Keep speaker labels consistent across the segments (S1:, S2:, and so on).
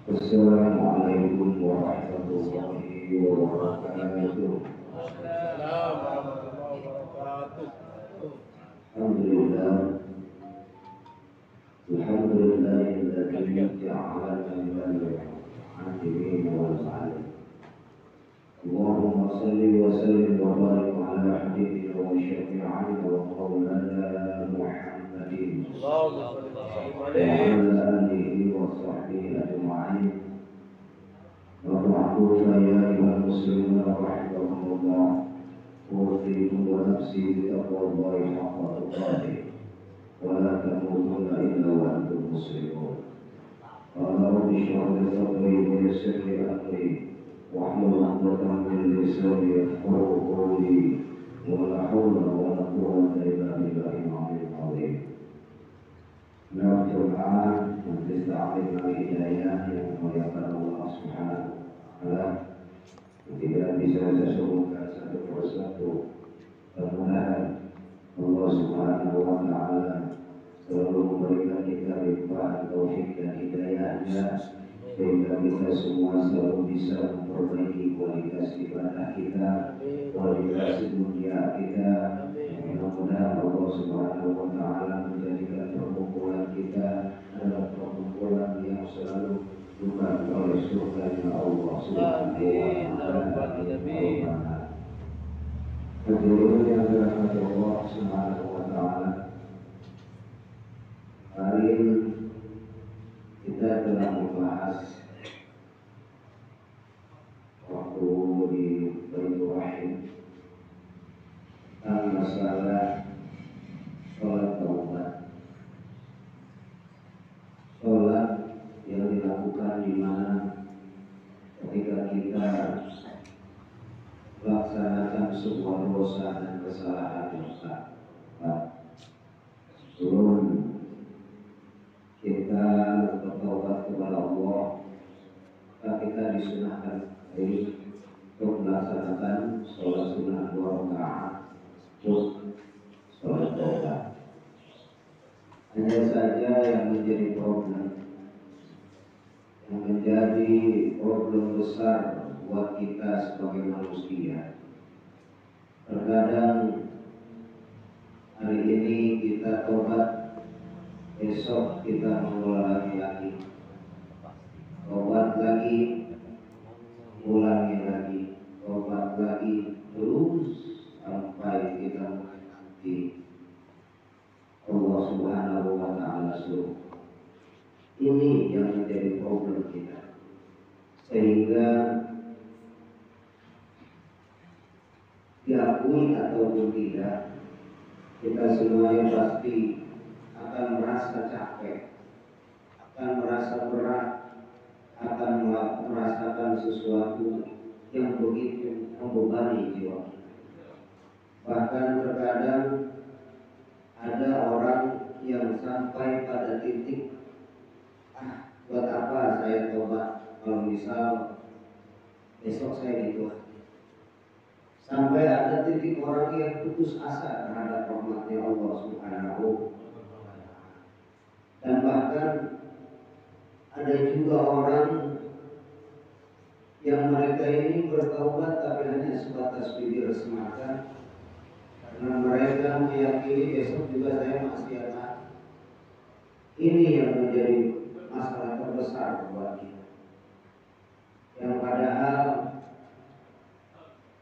S1: Assalamualaikum warahmatullahi wabarakatuh. Alhamdulillah, alhamdulillahilladzi ja'alana minal 'abidin wal 'alamin. Allahumma shalli wa sallim wa barik ala habibina wa syafi'ina wa maulana Muhammadin wa ala alihi wa sahbihi ajma'in. وبعد فيا أيها المسلمون رحمكم الله أوصيكم ونفسي بتقوى الله حق تقاته ولا تموتن إلا وأنتم مسلمون. قال رب اشرح لي صدري ويسر لي أمري واحلل عقدة من لساني يفقهوا قولي ولا حول ولا قوة إلا بالله العلي العظيم. نرجو الآن مجلس تعليم الهدايات yang dimuliakan Allah Subhanahu wa Ta'ala, tidak bisa saya sebutkan satu persatu. Mudah-mudahan Allah Subhanahu wa Ta'ala selalu memberikan kita limpahan taufik dan hidayahnya sehingga kita semua selalu bisa memperbaiki kualitas ibadah kita, kualitas dunia kita. Mudah-mudahan Allah Subhanahu wa Ta'ala menjadikan perkumpulan kita adalah perkumpulan yang selalu bukan oleh surganya Allah Subhanahu wa Ta'ala. Hadirin yang dirahmati Allah Subhanahu wa Ta'ala, hari ini kita telah membahas waktu di Baitur Rahim tentang masalah sholat taubat, sholat yang dilakukan di mana ketika kita melaksanakan sebuah dosa dan kesalahan yang besar. Sebelum kita bertaubat kepada Allah, maka kita disunahkan untuk melaksanakan sholat sunnah 2 rakaat untuk sholat taubat. Hanya saja yang menjadi problem besar buat kita sebagai manusia. Terkadang hari ini kita tobat, besok kita mengulangi lagi, tobat lagi, ulangi lagi, tobat lagi, terus sampai kita menanti Allah Subhanahu wa Ta'ala suruh. Ini yang menjadi problem kita, sehingga diakui ataupun tidak, kita semuanya pasti akan merasa capek, akan merasa berat, akan merasakan sesuatu yang begitu membebani jiwa. Bahkan terkadang ada orang yang sampai pada titik, buat apa saya tobat kalau misal besok saya dituai. Sampai ada titik orang yang putus asa terhadap rahmatnya Allah Subhanahu wa Ta'ala. Dan bahkan ada juga orang yang mereka ini bertaubat tapi hanya sebatas bibir semata, karena mereka meyakini besok juga saya masih ada. Ini yang menjadi masalah terbesar buat kita, yang padahal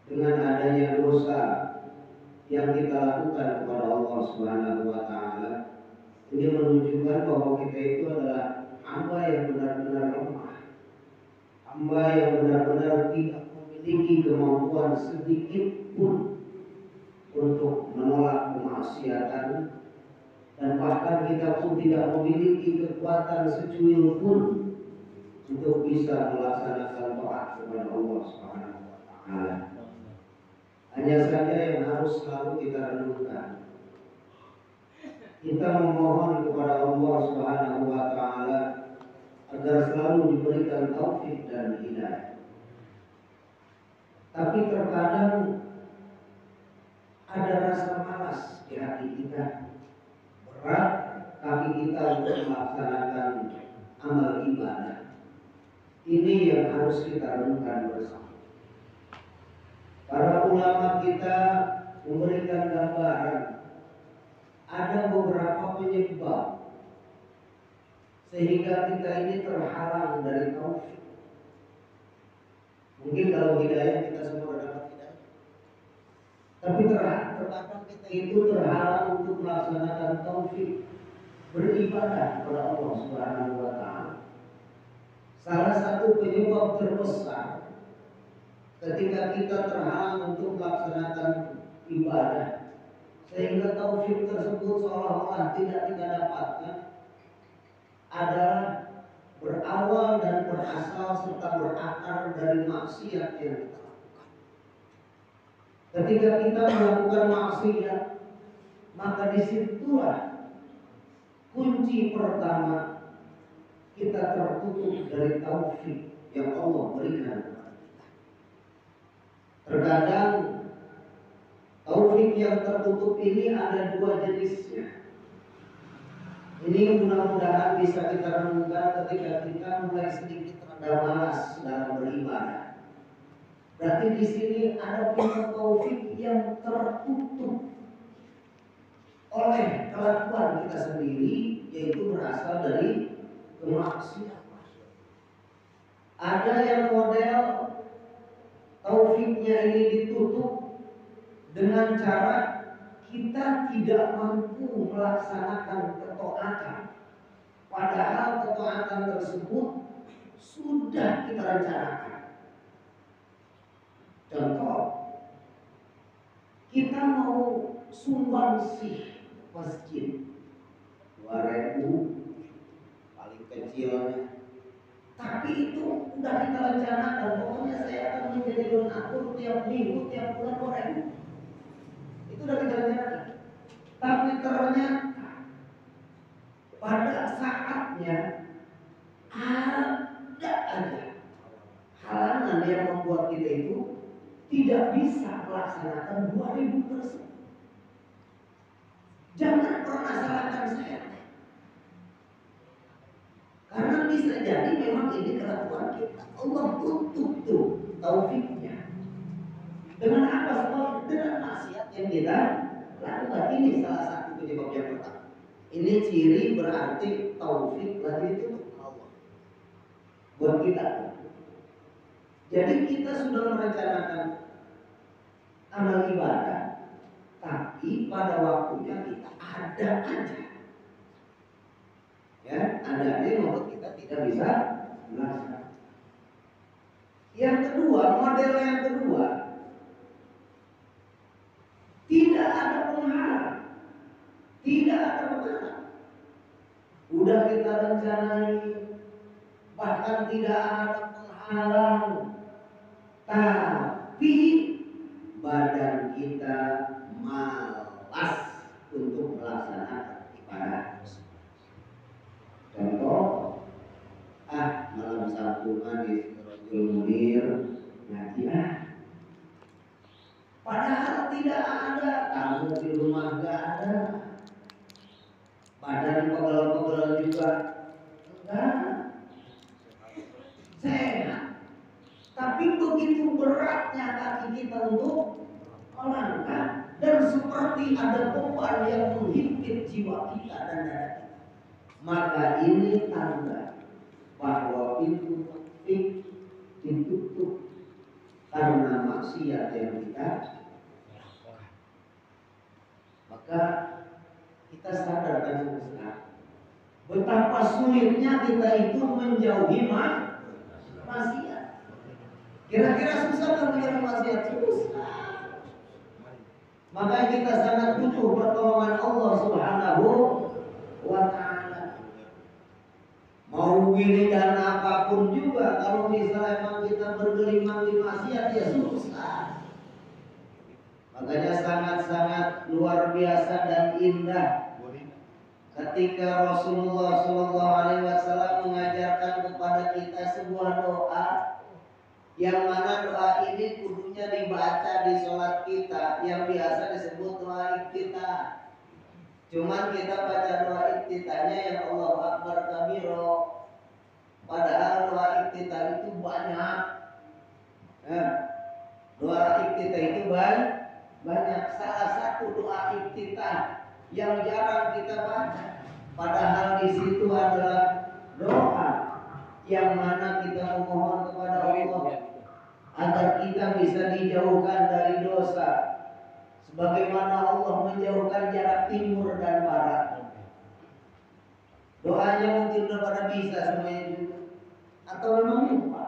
S1: dengan adanya dosa yang kita lakukan kepada Allah Subhanahu wa Ta'ala, ini menunjukkan bahwa kita itu adalah hamba yang benar-benar lemah, hamba yang benar-benar tidak memiliki kemampuan sedikit pun untuk menolak kemaksiatan, dan bahkan kita pun tidak memiliki kekuatan secuil pun untuk bisa melaksanakan taat kepada Allah Subhanahu wa Ta'ala. Hanya saja yang harus selalu kita renungkan, kita memohon kepada Allah Subhanahu wa Ta'ala agar selalu diberikan taufik dan hidayah. Tapi terkadang ada rasa malas di hati kita, berat kaki kita untuk melaksanakan amal ibadah. Ini yang harus kita renungkan bersama. Para ulama kita memberikan gambaran ada beberapa penyebab sehingga kita ini terhalang dari taufik. Mungkin kalau hidayah kita semua dapat hidayah, tapi terkadang kita itu terhalang untuk melaksanakan taufik beribadah kepada Allah Subhanahu wa taala. Salah satu penyebab terbesar ketika kita terhalang untuk melaksanakan ibadah sehingga taufik tersebut seolah-olah tidak kita dapatkan adalah berawal dan berasal serta berakar dari maksiat yang kita lakukan. Ketika kita melakukan maksiat, maka disitulah kunci pertama kita tertutup dari taufik yang Allah berikan kepada kita. Terkadang taufik yang tertutup ini ada dua jenisnya. Ini mudah-mudahan bisa kita renungkan ketika kita mulai sedikit rada malas dalam beribadah. Berarti di sini ada pintu taufik yang tertutup oleh kelakuan kita sendiri, yaitu berasal dari kemaksiatan. Ada yang model taufiknya ini ditutup dengan cara kita tidak mampu melaksanakan ketaatan, padahal ketaatan tersebut sudah kita rencanakan. Contoh, kita mau sumbangsih masjid 2.000 paling kecilnya, tapi itu udah kita rencanakan. Pokoknya saya akan menjadi donatur tiap minggu, tiap bulan 2.000. Itu udah kita rencanakan. Tapi ternyata pada saatnya ada aja halangan yang membuat kita itu tidak bisa melaksanakan 2.000 tersebut. Jangan pernah salahkan saya, karena bisa jadi memang ini kelakuan kita. Allah tutup tuh taufiknya. Dengan apa? Sebab dengan maksiat yang kita lakukan. Ini salah satu penyebab yang pertama. Ini ciri berarti taufik lagi ditutup Allah buat kita. Jadi kita sudah merencanakan amal ibadah, tapi pada waktunya kita ada aja. Ya, ada aja yang membuat kita tidak bisa melaksanakan. Yang kedua, model yang kedua, tidak ada penghalang, tidak ada penghalang. Udah kita rencanai, bahkan tidak ada penghalang, tapi badan kita malas untuk melaksanakan ibadah. Contoh, malam Sabtu di Rojul Munir ngaji padahal tidak ada, kamu di rumah gak ada, badan pegel-pegel juga enggak, sehat. Tapi begitu beratnya kaki kita untuk melangkah, dan seperti ada beban yang menghimpit jiwa kita dan dada kita, maka ini tanda bahwa pintu taufik ditutup karena maksiat yang kita lakukan. Maka kita sadar kan sekarang betapa sulitnya kita itu menjauhi maksiat. Kira-kira susah kan menjauhi maksiat? Susah. Maka kita sangat butuh pertolongan Allah Subhanahu wa ta'ala. Mau wiridan apapun juga, kalau misalnya memang kita bergelimang di maksiat, ya susah. Makanya sangat-sangat luar biasa dan indah ketika Rasulullah SAW mengajarkan kepada kita sebuah doa, yang mana doa ini kudunya dibaca di sholat kita, yang biasa disebut doa iftitah. Cuman kita baca doa iftitahnya yang Allah Akbar kabiro. Padahal doa iftitah banyak. Doa iftitah itu banyak. Salah satu doa iftitah yang jarang kita baca, padahal di situ adalah doa yang mana kita memohon kepada Allah agar kita bisa dijauhkan dari dosa, sebagaimana Allah menjauhkan jarak timur dan barat. Doanya mungkin udah pada bisa semuanya juga, atau memang lupa.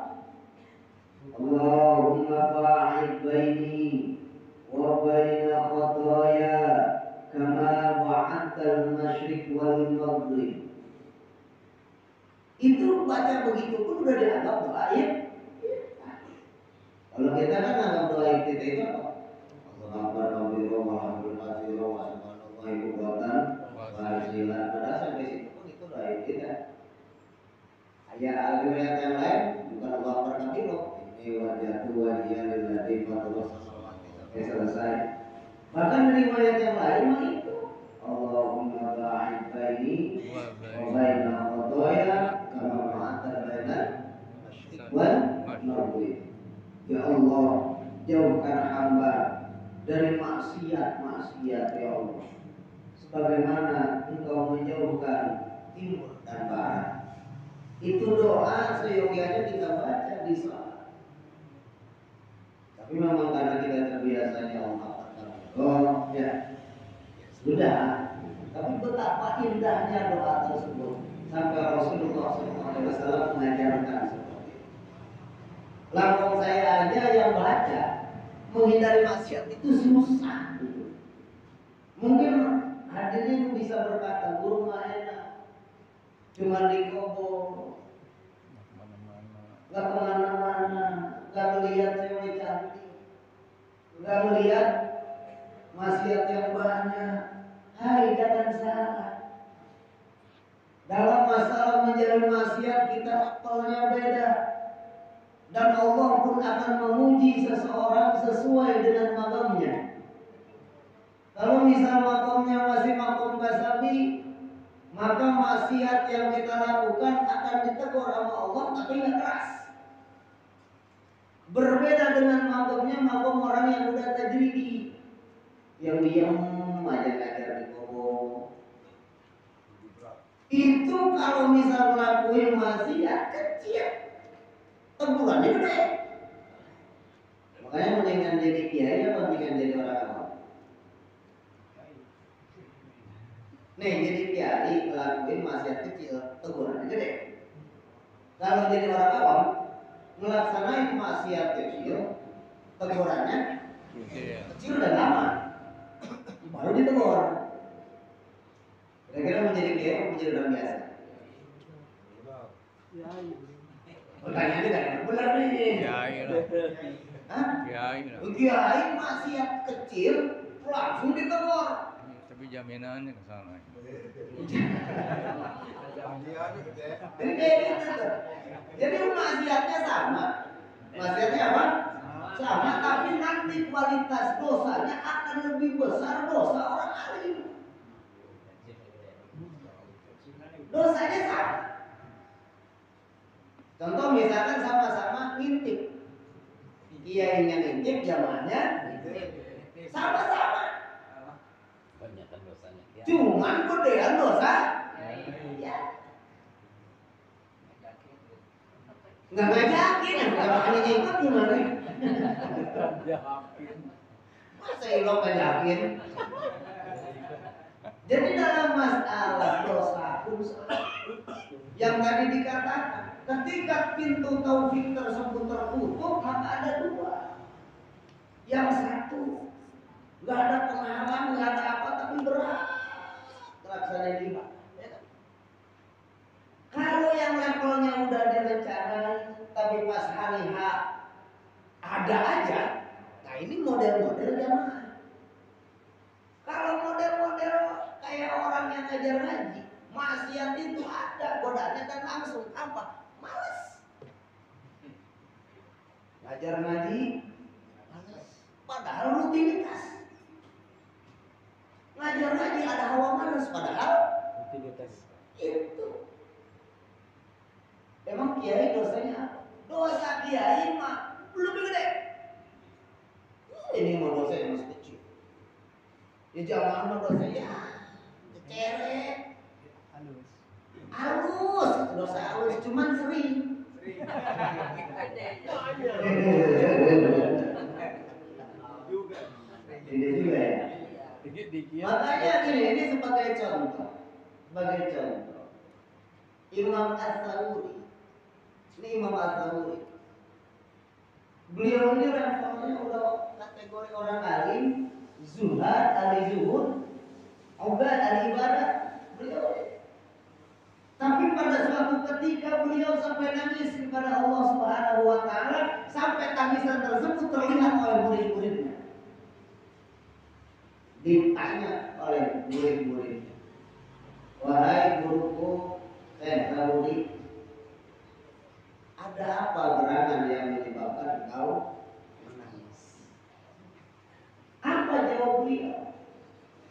S1: Allahumma ba'id baini wa baina khataaya kama ba'adtal masyriq wal maghrib. Itu baca begitu pun udah dianggap doa ya. Kalau kita kan anggap doa kita itu apa? Allahu akbar walhamdulillahi wa subhanallahi bukratan wa asila. Padahal sampai situ pun itu doa kita. Ayat yang lain bukan Allahu akbar kabiro. Ini wajatu wajiyah lillahi fatullah sampai selesai. Bahkan dari ayat yang lain mah itu Allahumma ba'id baini wa baina khataaya kama ba'adta baina wal maghrib. Ya Allah, jauhkan hamba dari maksiat ya Allah, sebagaimana Engkau menjauhkan timur dan barat. Itu doa seyogianya kita baca di salat. Tapi memang karena kita terbiasanya Allah ya sudah. Tapi betapa indahnya doa tersebut sampai Rasulullah SAW mengajarkan seperti itu. Langsung saya aja yang baca menghindari maksiat itu susah. Mungkin hadirin bisa berkata guru mah enak, cuma di kobo, nggak kemana-mana, nggak melihat cewek cantik, nggak melihat maksiat yang banyak. Hai, jangan salah. Dalam masalah menjalani maksiat kita levelnya beda. Dan Allah pun akan menguji seseorang sesuai dengan makamnya. Kalau misal makamnya masih makom basabi, maka maksiat yang kita lakukan akan ditegur sama Allah tapi nggak keras. Berbeda dengan makamnya makom orang yang udah tajridi, yang diam aja ngajar di kobong. Itu kalau misal ngelakuin maksiat kecil, tegurannya gede. Makanya mendingan jadi kiai apa mendingan jadi orang awam? Nih jadi kiai ngelakuin maksiat kecil, tegurannya gede. Kalau jadi orang awam ngelaksanain maksiat kecil, tegurannya kecil dan lama, baru ditegur. Kira-kira menjadi kiai atau menjadi orang biasa? Pertanyaannya kan benar nih. Kiai lah. Hah? Kiai maksiat kecil langsung ditegur. Tapi jaminannya ke sana. Jadi kayak gitu. Jadi maksiatnya sama. Maksiatnya apa? Sama, tapi nanti kualitas dosanya akan lebih besar dosa orang alim. Dosanya sama. Contoh misalkan sama-sama ngintip, kiainya ngintip, jamaahnya sama-sama. Banyakkan dosanya. Cuman gedean dosa. Ya. Nggak ngajakin, jamaahnya ikut gimana? Masa ilok ngajakin? Jadi dalam masalah dosa yang tadi dikatakan, ketika pintu taufik tersebut tertutup, maka ada dua. Yang satu nggak ada penghalang, nggak ada apa, tapi berat terlaksana lima. Kalau yang levelnya udah direncanain, tapi pas hari H ada aja. Nah ini model-model jamaah. Kalau model-model kayak orang yang ngajar ngaji, maksiat itu ada godaannya dan langsung apa? Males. Ngajar ngaji, males. Padahal rutinitas. Ngajar ngaji ada hawa males, padahal rutinitas. Itu. Emang kiai dosanya apa? Dosa kiai Ya jamaah dosa ya, ceret, halus, dosa halus, cuman sering. Ini juga ya. Makanya ini sebagai contoh, Imam As-Sawuri. Ini Imam As-Sawuri. Beliau ini levelnya udah kategori orang alim, zuhad, ahli zuhud, ubad, ahli ibadah. Beliau. Tapi pada suatu ketika beliau sampai nangis kepada Allah Subhanahu wa taala, sampai tangisan tersebut terlihat oleh murid-muridnya. Ditanya oleh murid-muridnya, "Wahai guruku, saya Sawuri, ada apa gerangan yang menyebabkan engkau menangis?" Apa jawab beliau?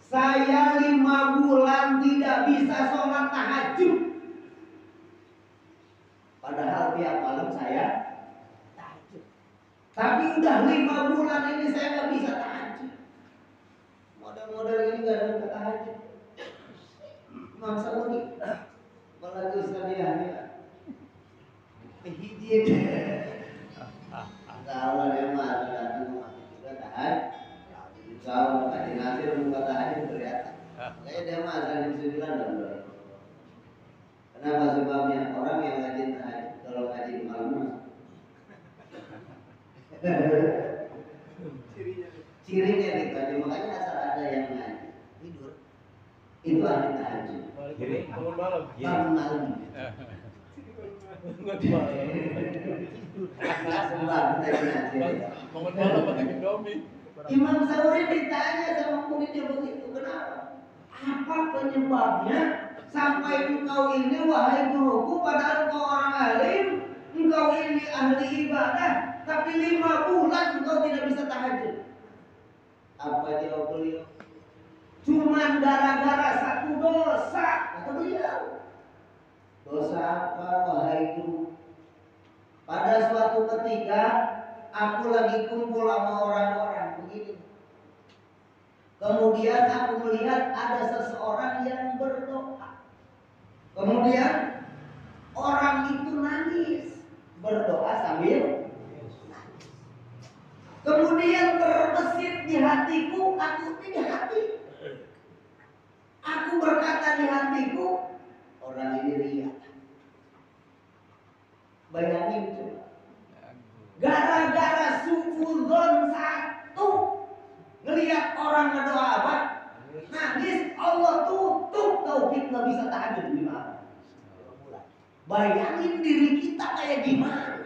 S1: "Saya 5 bulan tidak bisa sholat tahajud. Padahal tiap malam saya tahajud. Tapi udah 5 bulan ini saya nggak bisa tahajud. Model-model ini nggak ada tahajud." Imam Sawuri, apalagi Ustadiyah hijit. Kalau dia mah datang mati juga tahajud. Kalau kaji nasir muka tahajud kelihatan. Kayaknya dia mah asal jam 9 dan mulai. Kenapa sebabnya? Orang yang rajin tahajud kalau ngaji malam cirinya gitu. Makanya asal ada yang ngaji tidur itu ahli tahajud.
S2: Bangun malam.
S1: Bangun malam.
S2: Bangun malam pakai Indomie.
S1: Imam Sawuri ditanya sama muridnya begitu, kenapa? Apa penyebabnya sampai engkau ini wahai guruku, padahal engkau orang alim, engkau ini ahli ibadah, tapi 5 bulan engkau tidak bisa tahajud? Apa jawab beliau? Cuman gara-gara satu dosa, kata beliau. Dosa apa wahai guru? Pada suatu ketika aku lagi kumpul sama orang-orang begini. Kemudian aku melihat ada seseorang yang berdoa. Kemudian orang itu nangis, berdoa sambil nangis. Kemudian terbesit di hatiku, aku tidak hati. Aku berkata di hatiku, orang ini riya. Bayangin coba. Gara-gara sufuzon satu ngelihat orang berdoa apa? Nangis, Allah tutup taufik nggak bisa tahajud gimana? Bayangin diri kita kayak gimana?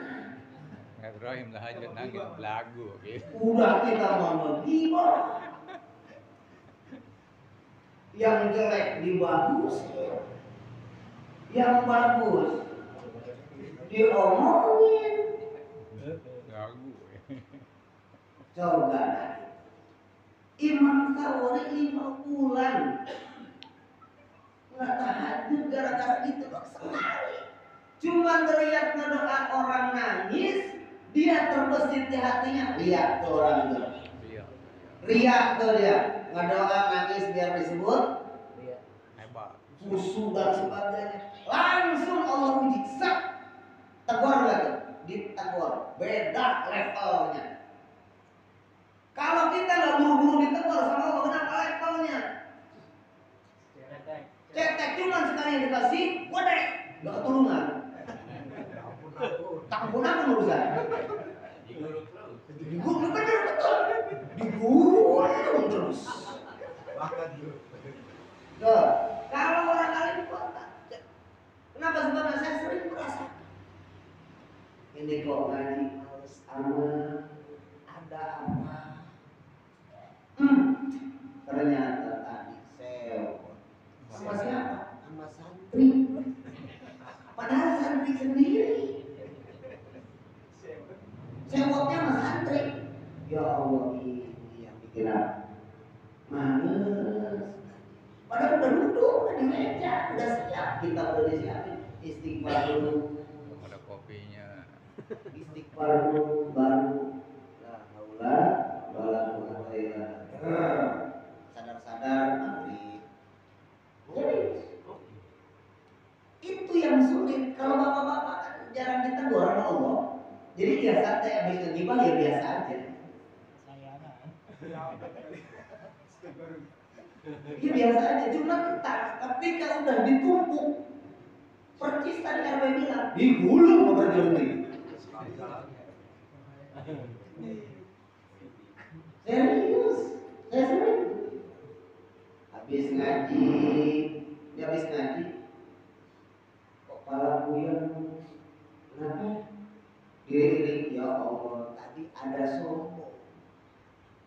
S2: Ibrahim tahajud nangis lagu gitu.
S1: Udah kita mau gimana? Yang jelek dibagus, yang bagus diomongin.
S2: Lagu.
S1: Coba Imam Sawuri 5 bulan nggak tahajud gara-gara itu sekali. Cuma ngeliat ngedoa orang nangis, dia terbesit di hatinya. Riak tuh orang itu. Riak tuh dia. Ngedoa nangis biar disebut
S2: Hebat.
S1: khusyuk dan sebagainya. Langsung Allah uji sak. Tegur lagi. Ditegur. Beda levelnya. Kalau kita nggak buru-buru ditegur sama Allah, kenapa levelnya? Cetek cuma sekali yang dikasih, gede, nggak keturunan. Tampun apa urusan? Digulung bener betul. Digulung terus. Tuh, kalau orang alim kota, kenapa sebabnya saya sering merasa ini kok ngaji males amat, ada apa? Ternyata tadi sewa sama siapa? Sama santri. Padahal santri sendiri. Sewotnya sama santri. Ya Allah, ini yang bikin apa? Males. Padahal udah duduk, udah di meja, udah siap. Kita udah disiapin. Istighfar dulu.
S2: Ada kopinya.
S1: Istighfar dulu baru. La haula wala quwwata illa billah. Sadar-sadar orang Allah. Jadi biasa teh habis ngegibah ya biasa aja. Ini biasa aja, cuma ketika udah ditumpuk percis tadi RW bilang digulung sama berjeli. Serius, saya sering habis ngaji, kok kepala buyang, kenapa? Diri ya Allah, tadi ada sombong.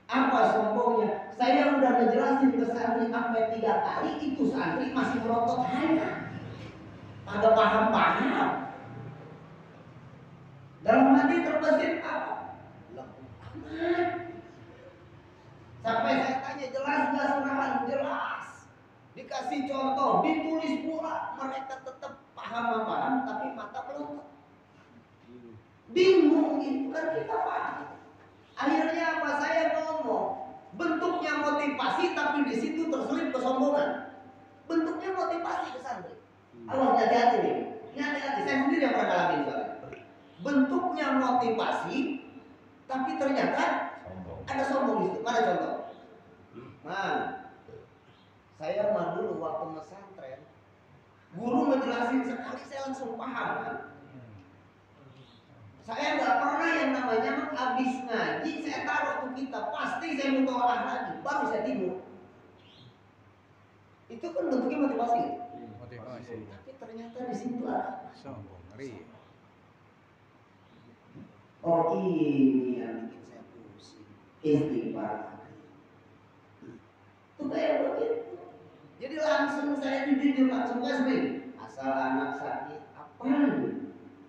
S1: Apa sombongnya? Saya udah ngejelasin ke santri sampai 3 kali, itu santri masih merotot saya. Agak paham-paham. Dalam hati terbesit apa? Sampai saya tanya jelas nggak surahan? Jelas. Dikasih contoh, ditulis pula, mereka tetap paham-paham tapi mata melotot. Bingung itu kan kita paham. Akhirnya apa saya ngomong? Bentuknya motivasi tapi di situ terselip kesombongan. Bentuknya motivasi ke santri. Allah hati-hati nih. Ini hati-hati. Saya sendiri yang pernah ngalamin soalnya. Bentuknya motivasi tapi ternyata ada sombong di situ. Mana contoh? Saya mah dulu waktu pesantren, guru ngejelasin sekali saya langsung paham kan. Saya nggak pernah yang namanya habis ngaji saya taruh tuh kitab, pasti saya mutolaah lagi, baru saya tidur. Itu kan bentuknya motivasi.
S2: Motivasi.
S1: Tapi ternyata di situ ada
S2: Sombong, ngeri.
S1: Oh ini yang bikin saya pusing. Istighfar. Itu kayak begitu. Jadi langsung saya jujur langsung sering. Asal anak sakit apa?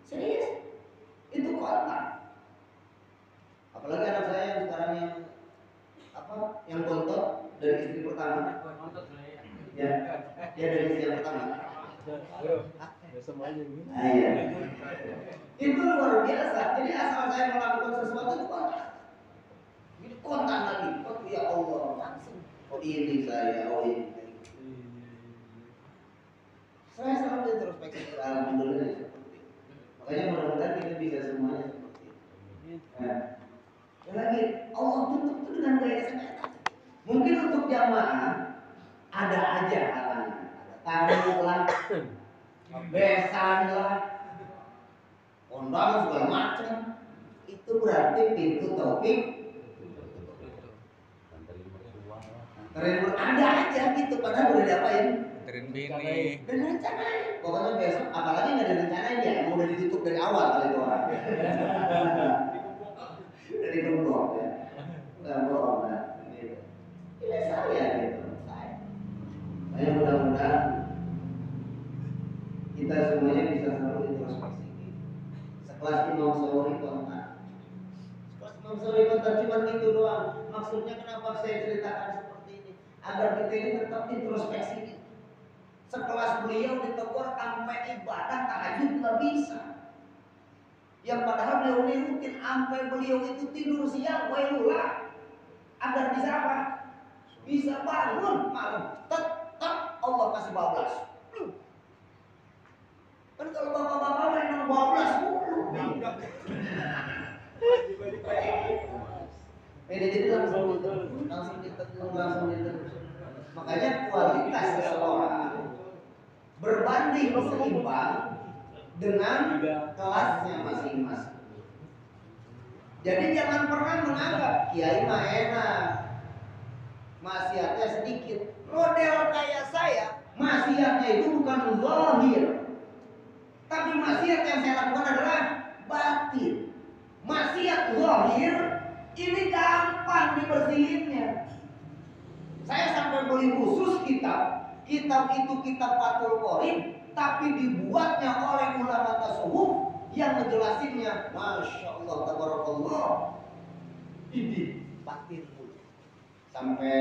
S1: Serius? Itu kontak. Apalagi anak saya yang sekarang yang kontak dari istri pertama. Ya dari istri yang pertama. Iya. Itu luar biasa. Jadi asal saya melakukan sesuatu itu kontak. Jadi kontak lagi. Oh ya Allah langsung. Oh ini saya. Oh ini. Saya selalu introspeksi alhamdulillah seperti itu. Makanya mudah-mudahan kita bisa semuanya seperti itu. Dan lagi Allah tutup itu dengan gaya senjata. Mungkin untuk jamaah ada aja halangan, ada tamu lah, besan lah, kondang segala macam. Itu berarti pintu taufik. Ada aja gitu, padahal udah diapain?
S2: Terin bini.
S1: Dan rencanain. Pokoknya besok apalagi nggak ada rencanain ya, emang udah ditutup dari awal kali itu orang. Dari gembok ya. Nggak bohong lah. Gitu. Ini saya gitu. Saya mudah-mudahan kita semuanya bisa selalu introspeksi. Sekelas Imam Syafi'i kontak. Sekelas Imam Syafi'i kontak cuma gitu doang. Maksudnya kenapa saya ceritakan seperti ini? Agar kita ini tetap introspeksi. Sekelas beliau ditegur sampai ibadah tahajud nggak bisa. Yang padahal beliau ini rutin sampai beliau itu tidur siang, wailulah. Agar bisa apa? Bisa bangun malam. Tetap Allah kasih bablas. Kan kalau bapak-bapak memang bablas mulu. Jadi langsung ditegur. Makanya kualitas seseorang berbanding seimbang dengan kelasnya masing-masing. Jadi jangan pernah menganggap kiai mah enak, maksiatnya sedikit. Model kayak saya, maksiatnya itu bukan zahir, tapi maksiat yang saya lakukan adalah batin. Maksiat zahir ini gampang dibersihinnya. Saya sampai beli khusus kitab itu kitab Fathul Qorib, tapi dibuatnya oleh ulama tasawuf yang ngejelasinnya, masya Allah, tabarakallah, ini batin dulu. Sampai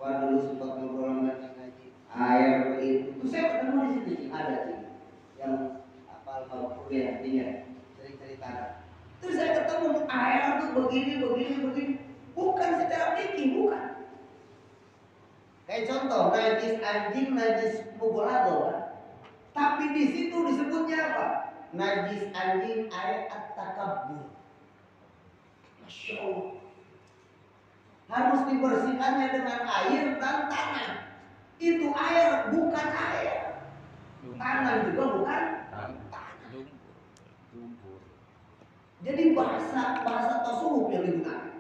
S1: dulu sempat ngobrol dengan ngaji air itu saya ketemu di sini ada sih yang kalau kuliah dia sering cerita. Terus saya ketemu air tuh begini, bukan secara fikih, bukan. Kayak contoh, najis anjing, najis mughaladzah. Tapi di situ disebutnya apa? najis anjing air at-takabbur. Masya Allah. Harus dibersihkannya dengan air dan tanah. Itu air bukan air. Tanah juga bukan tanah.
S2: Lumpur.
S1: Jadi bahasa tasawuf yang digunakan.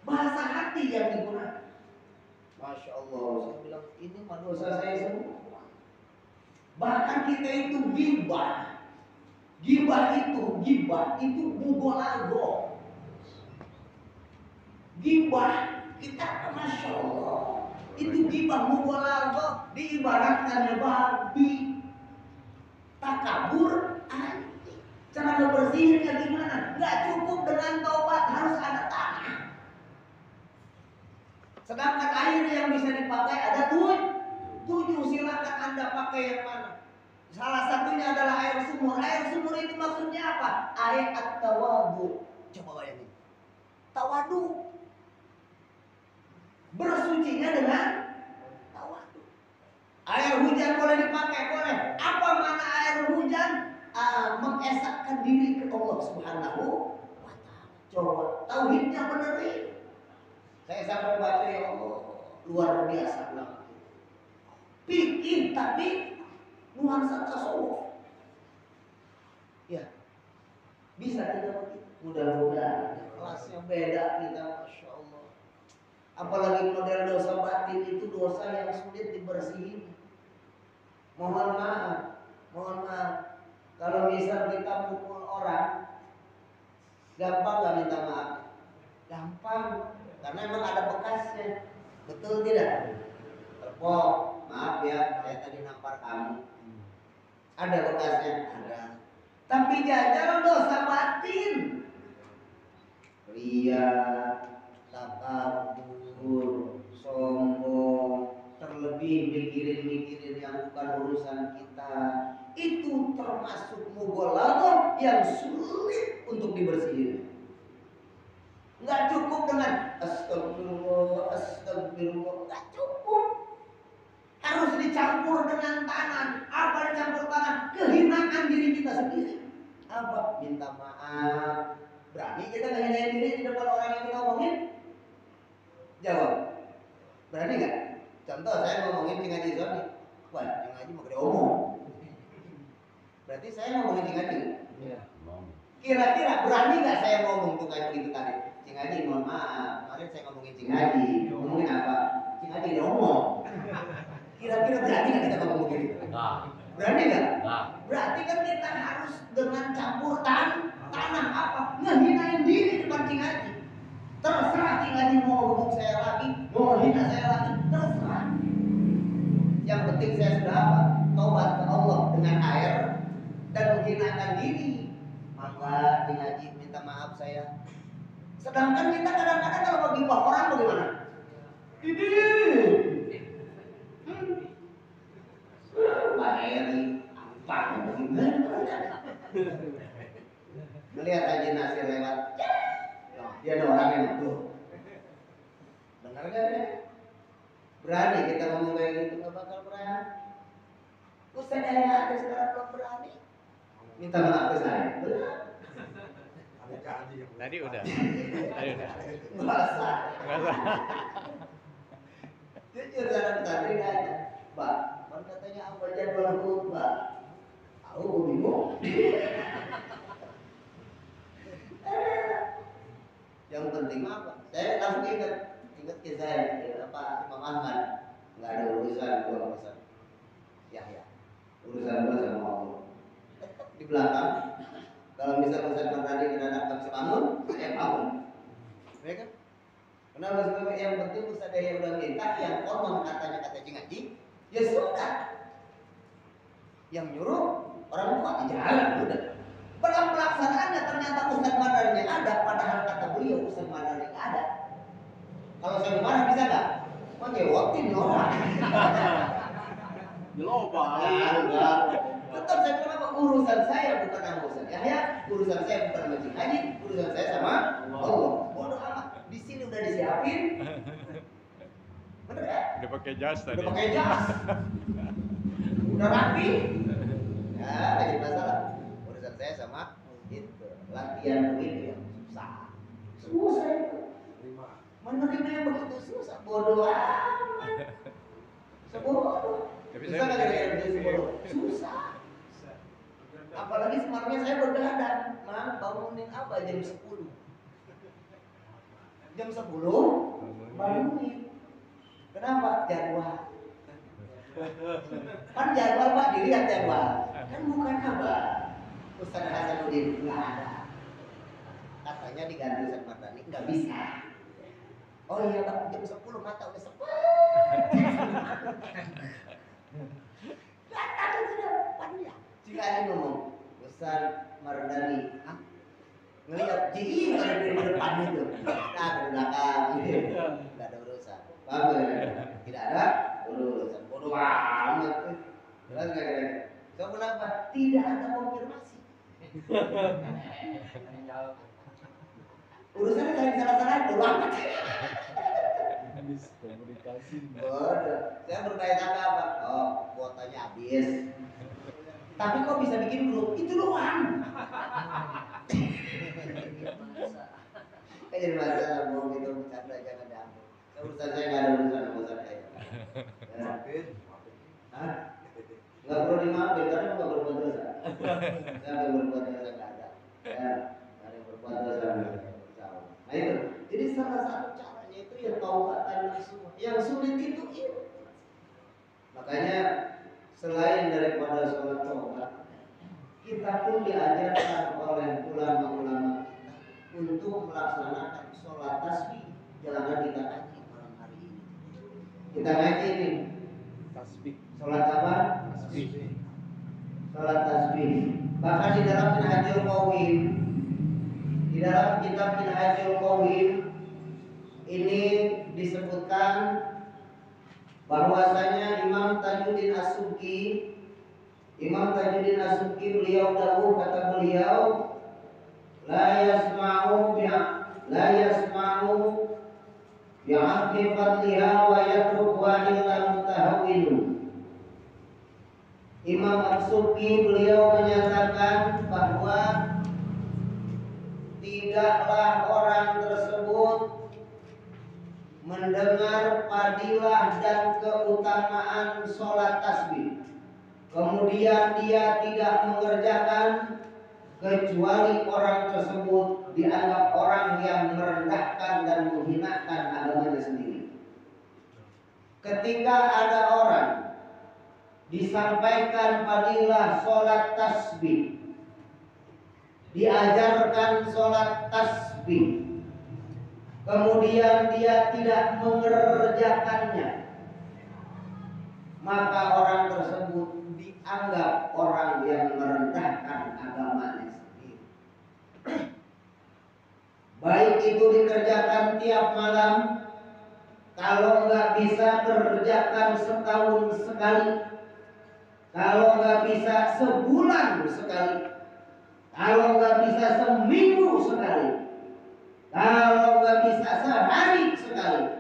S1: Bahasa hati yang digunakan. Masya Allah. Saya bilang ini mah dosa saya semua. Bahkan kita itu gibah. Gibah itu mubalaghah. Gibah kita Masya Allah. Itu gibah mubalaghah, diibaratkan babi. Takabur anjing. Cara ngebersihinnya gimana? Gak cukup dengan taubat, harus ada tanah. Sedangkan air yang bisa dipakai ada 7. Silakan Anda pakai yang mana. Salah satunya adalah air sumur. Air sumur itu maksudnya apa? Air at-tawadu. Coba bayangin. Tawadu. Bersucinya dengan tawadu. Air hujan boleh dipakai, boleh. Apa mana air hujan? Mengesahkan diri ke Allah Subhanahu wa ta'ala. Coba tauhidnya benerin. Saya sampai baca ya Allah, luar biasa banget. Pikir tapi nuansa tasawuf. Ya, bisa tidak begitu? Mudah-mudahan kelasnya beda kita, Masya Allah. Apalagi model dosa batin itu dosa yang sulit dibersihin. Mohon maaf. Kalau misal kita mukul orang, gampang gak minta maaf? Gampang, karena emang ada bekasnya. Betul tidak? Telepon, maaf ya, saya tadi nampar kamu. Ada bekasnya? Ada. Tapi jajal dosa batin. Ria, takabur, sombong, terlebih mikirin yang bukan urusan kita. Itu termasuk mubalaghah yang sulit untuk dibersihin. Nggak cukup dengan astagfirullah, nggak cukup. Harus dicampur dengan tangan. Apa dicampur tangan? Kehinaan diri kita sendiri. Apa? Minta maaf. Berani kita ngehinain diri di depan orang yang kita omongin? Jawab. Berani nggak? Contoh saya ngomongin Cing Haji Zoni. Wah, Cing Haji mau gede omong. Berarti saya ngomongin Cing Haji. Iya. Kira-kira berani nggak saya ngomong tuh kayak begitu tadi? Cing Haji, mohon maaf, kemarin saya ngomongin Cing Haji. Ngomongin apa? Cing Haji dia ngomong. Kira-kira berani nggak kita ngomong begitu? Nah. Berani nggak? Nah. Berarti kan kita harus dengan campur tanah apa? Ngehinain diri depan Cing Haji. Terserah Cing Haji mau ngomong saya lagi, mau hina saya lagi, terserah. Yang penting saya sudah apa? Taubat ke Allah dengan air dan menghinakan diri. Maka Cing Haji minta maaf saya. Sedangkan kita kadang-kadang kalau bagi orang bagaimana? Ini Pak Heri apa bagaimana? Melihat Haji Nasir lewat, dia ada orang yang tuh. Benar gak ya? Berani kita ngomong kayak gitu, gak bakal berani. Ustaz ada sekarang belum berani. Minta maaf ke saya.
S2: Tadi udah.
S1: Masa. Jujur dalam tadi aja, Pak. Kan katanya apa jadwal khutbah? Tahu bingung. Yang penting apa? Saya langsung ingat ke saya, Pak Imam Ahmad. Nggak ada urusan gua urusan. Ya. Urusan gua sama Allah. Di belakang. Kalau misalnya Ustaz Mardani tidak datang sebangun, saya bangun. Ya kan? Kenapa? Sebab yang penting Ustaz Daya udah minta, yang konon katanya kata Cing Haji, ya sudah. Yang nyuruh orang tua di jalan udah. Dalam pelaksanaannya ternyata Ustaz Mardani ada, padahal kata beliau Ustaz Mardani ada. Kalau saya marah bisa nggak? Mau jewotin orang.
S3: Diloba.
S1: Enggak. Tetap saya bilang apa? Urusan saya bukan sama Ustaz Yahya, urusan saya bukan sama Cing Haji, urusan saya sama Allah. Bodoh amat. Di sini udah disiapin. Bener ya?
S2: Udah pakai jas tadi.
S1: Udah pakai jas. Udah rapi. Ya, lagi masalah.
S3: sama itu latihan itu yang susah itu menerima yang begitu susah, bodoh amat sebodoh
S2: Tapi
S3: susah
S2: saya
S3: nggak kayak gitu sebodoh susah. Apalagi semalamnya saya bergadang, bangunin apa jam 10 bangunin. Kenapa? Jadwal. Kan jadwal Pak, dilihat jadwal. Kan bukan kabar. Ustaz Hasanuddin nggak ada. Katanya diganti Ustaz Mardani, nggak bisa. Oh iya Pak, jam 10 mata udah sepet. Datang sudah, panjang. Jika ada ngomong, Ustaz Mardani, ngelihat jadi dari depan itu, nah dari belakang, nggak ada urusan. Paham ya? Tidak ada urusan. Bodoh amat. Jelas nggak kira-kira? So kenapa? Tidak ada konfirmasi. Urusannya salah-salah bodoh amat.
S4: Komunikasi.
S3: Bodoh. Saya bertanya apa? Oh, kuotanya habis. Tapi kok bisa bikin grup? Itu doang. Kayak jadi masalah bohong itu bercanda jangan diambil. Urusan saya nggak ada urusan sama urusan saya. Hah? Nggak perlu dimaafin karena nggak berbuat dosa. Saya nggak berbuat dosa nggak ada. Ya, nggak ada yang berbuat dosa. Nah itu. Jadi salah satu caranya itu ya taubatan nasuh. Yang sulit itu. Makanya selain daripada sholat taubat, kita pun diajarkan oleh ulama-ulama untuk melaksanakan sholat tasbih. Jangan kita ngaji malam hari ini. Kita ngaji nih.
S4: Tasbih.
S3: Sholat apa?
S4: Tasbih.
S3: Sholat tasbih. Bahkan di dalam Minhajul Qawim, di dalam kitab Minhajul Qawim ini disebutkan bahwasanya Imam Tajuddin As-Subki beliau dahulu kata beliau la yasma'u bi'aqdi fadliha wa yatrukuha illa mutahawwinun. Imam As-Subki beliau menyatakan bahwa tidaklah orang tersebut mendengar fadilah dan keutamaan sholat tasbih, kemudian dia tidak mengerjakan, kecuali orang tersebut dianggap orang yang merendahkan dan menghinakan agamanya sendiri. Ketika ada orang disampaikan fadilah sholat tasbih, diajarkan sholat tasbih, kemudian dia tidak mengerjakannya, maka orang tersebut dianggap orang yang merendahkan agamanya sendiri. Baik itu dikerjakan tiap malam, kalau nggak bisa kerjakan setahun sekali, kalau nggak bisa sebulan sekali, kalau nggak bisa seminggu sekali, kalau nggak bisa sehari sekali,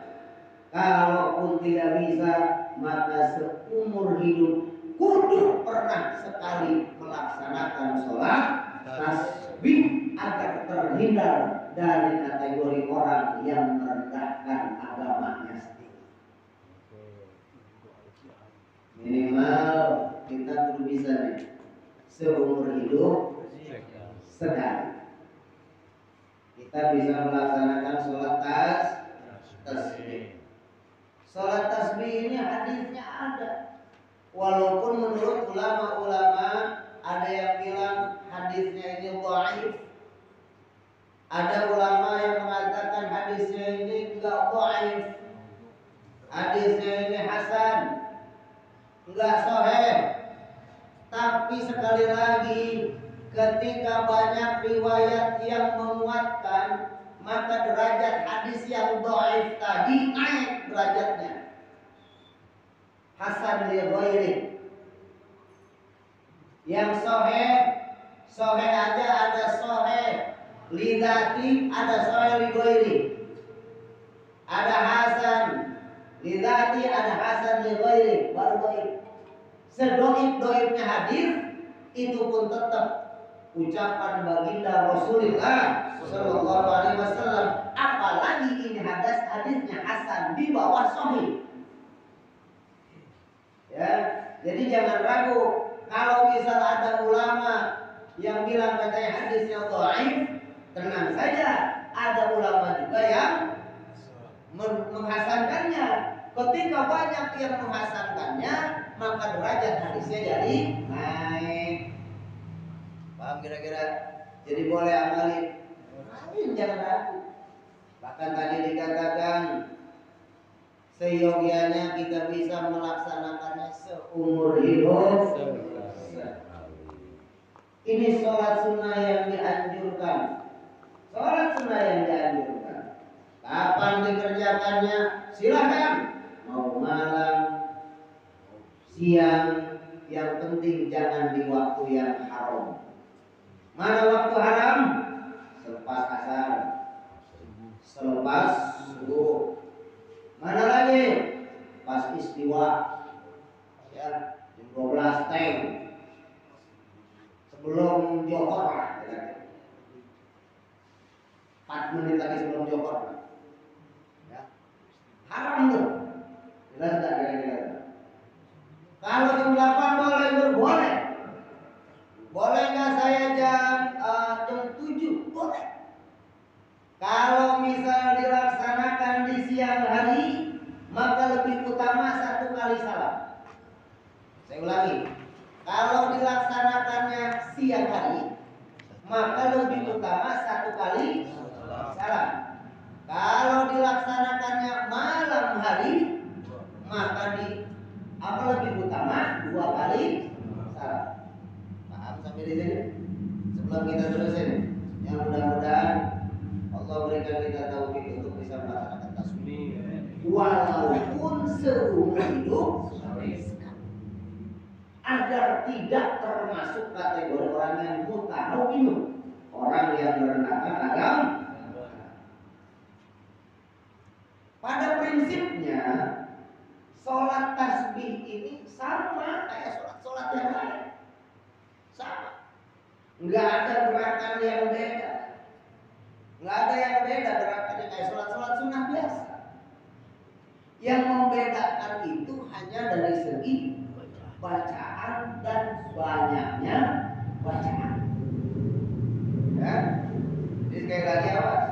S3: kalaupun tidak bisa, maka seumur hidup kudu pernah sekali melaksanakan sholat tasbih agar terhindar dari kategori orang yang merendahkan agamanya sendiri. Minimal kita kudu bisa nih seumur hidup sekali. Kita bisa melaksanakan sholat tasbih. Sholat tasbih ini hadisnya ada. Walaupun menurut ulama-ulama ada yang bilang hadisnya ini dhaif. Ada ulama yang mengatakan hadisnya ini enggak dhaif. Hadisnya ini hasan. Enggak sahih. Tapi sekali lagi, ketika banyak riwayat yang menguatkan, maka derajat hadis yang dhaif tadi naik derajatnya. Hasan li ghairi. Yang sahih aja ada sahih li dzati, ada sahih li ghairi. Ada hasan li dzati, ada hasan li ghairi, baru dhaif. Sedoif-doifnya hadis itu pun tetap
S1: ucapan baginda Rasulullah Sallallahu Alaihi Wasallam, apalagi ini hadisnya hasan di bawah sahih. Ya, jadi jangan ragu kalau misal ada ulama yang bilang katanya hadisnya dhaif, tenang saja, ada ulama juga yang menghasankannya. Ketika banyak yang menghasankannya, maka derajat hadisnya jadi naik. Paham kira-kira? Jadi boleh amalin, jangan ragu. Bahkan tadi dikatakan seyogianya kita bisa melaksanakannya seumur hidup. Ini sholat sunnah yang dianjurkan. Sholat sunnah yang dianjurkan. Kapan dikerjakannya? Silakan. Mau malam, siang, yang penting jangan di waktu yang haram. Mana waktu haram? Selepas asar, selepas subuh. Mana lagi? Pas istiwa, ya, jam 12 teng, sebelum johor lah, 4 menit lagi sebelum johor, ya. Haram tuh, jelas tak kira-kira? Kalau jam 8 boleh, boleh. Boleh nggak saya jam 7? Boleh. Kalau misal dilaksanakan di siang hari, maka lebih utama 1 kali salam. Saya ulangi, kalau dilaksanakannya siang hari, maka lebih utama 1 kali salam. Kalau dilaksanakannya malam hari, maka lebih utama 2 kali salam. Paham sampai di sini? Sebelum kita terusin, yang mudah-mudahan Allah berikan kita taufik untuk bisa melaksanakan tasbih walaupun seumur hidup agar tidak termasuk kategori orang yang mutahawwin, orang yang merendahkan agama. Pada prinsipnya sholat tasbih ini sama kayak sholat yang lain, sama, nggak ada gerakan yang beda. Nggak ada yang beda gerakannya kayak sholat sunnah biasa. Yang membedakan itu hanya dari segi bacaan dan banyaknya bacaan. Ya, jadi sekali lagi awas.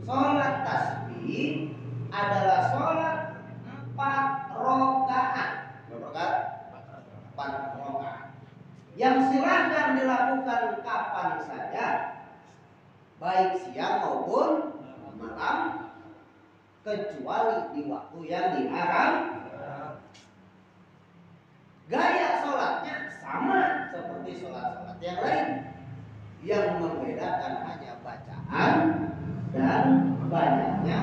S1: Sholat tasbih adalah sholat 4 rakaat. Berapa rakaat? 4 rakaat. Yang silahkan dilakukan kapan saja, baik siang maupun malam, kecuali di waktu yang diharam. Gaya sholatnya sama seperti sholat-sholat yang lain. Yang membedakan hanya bacaan dan banyaknya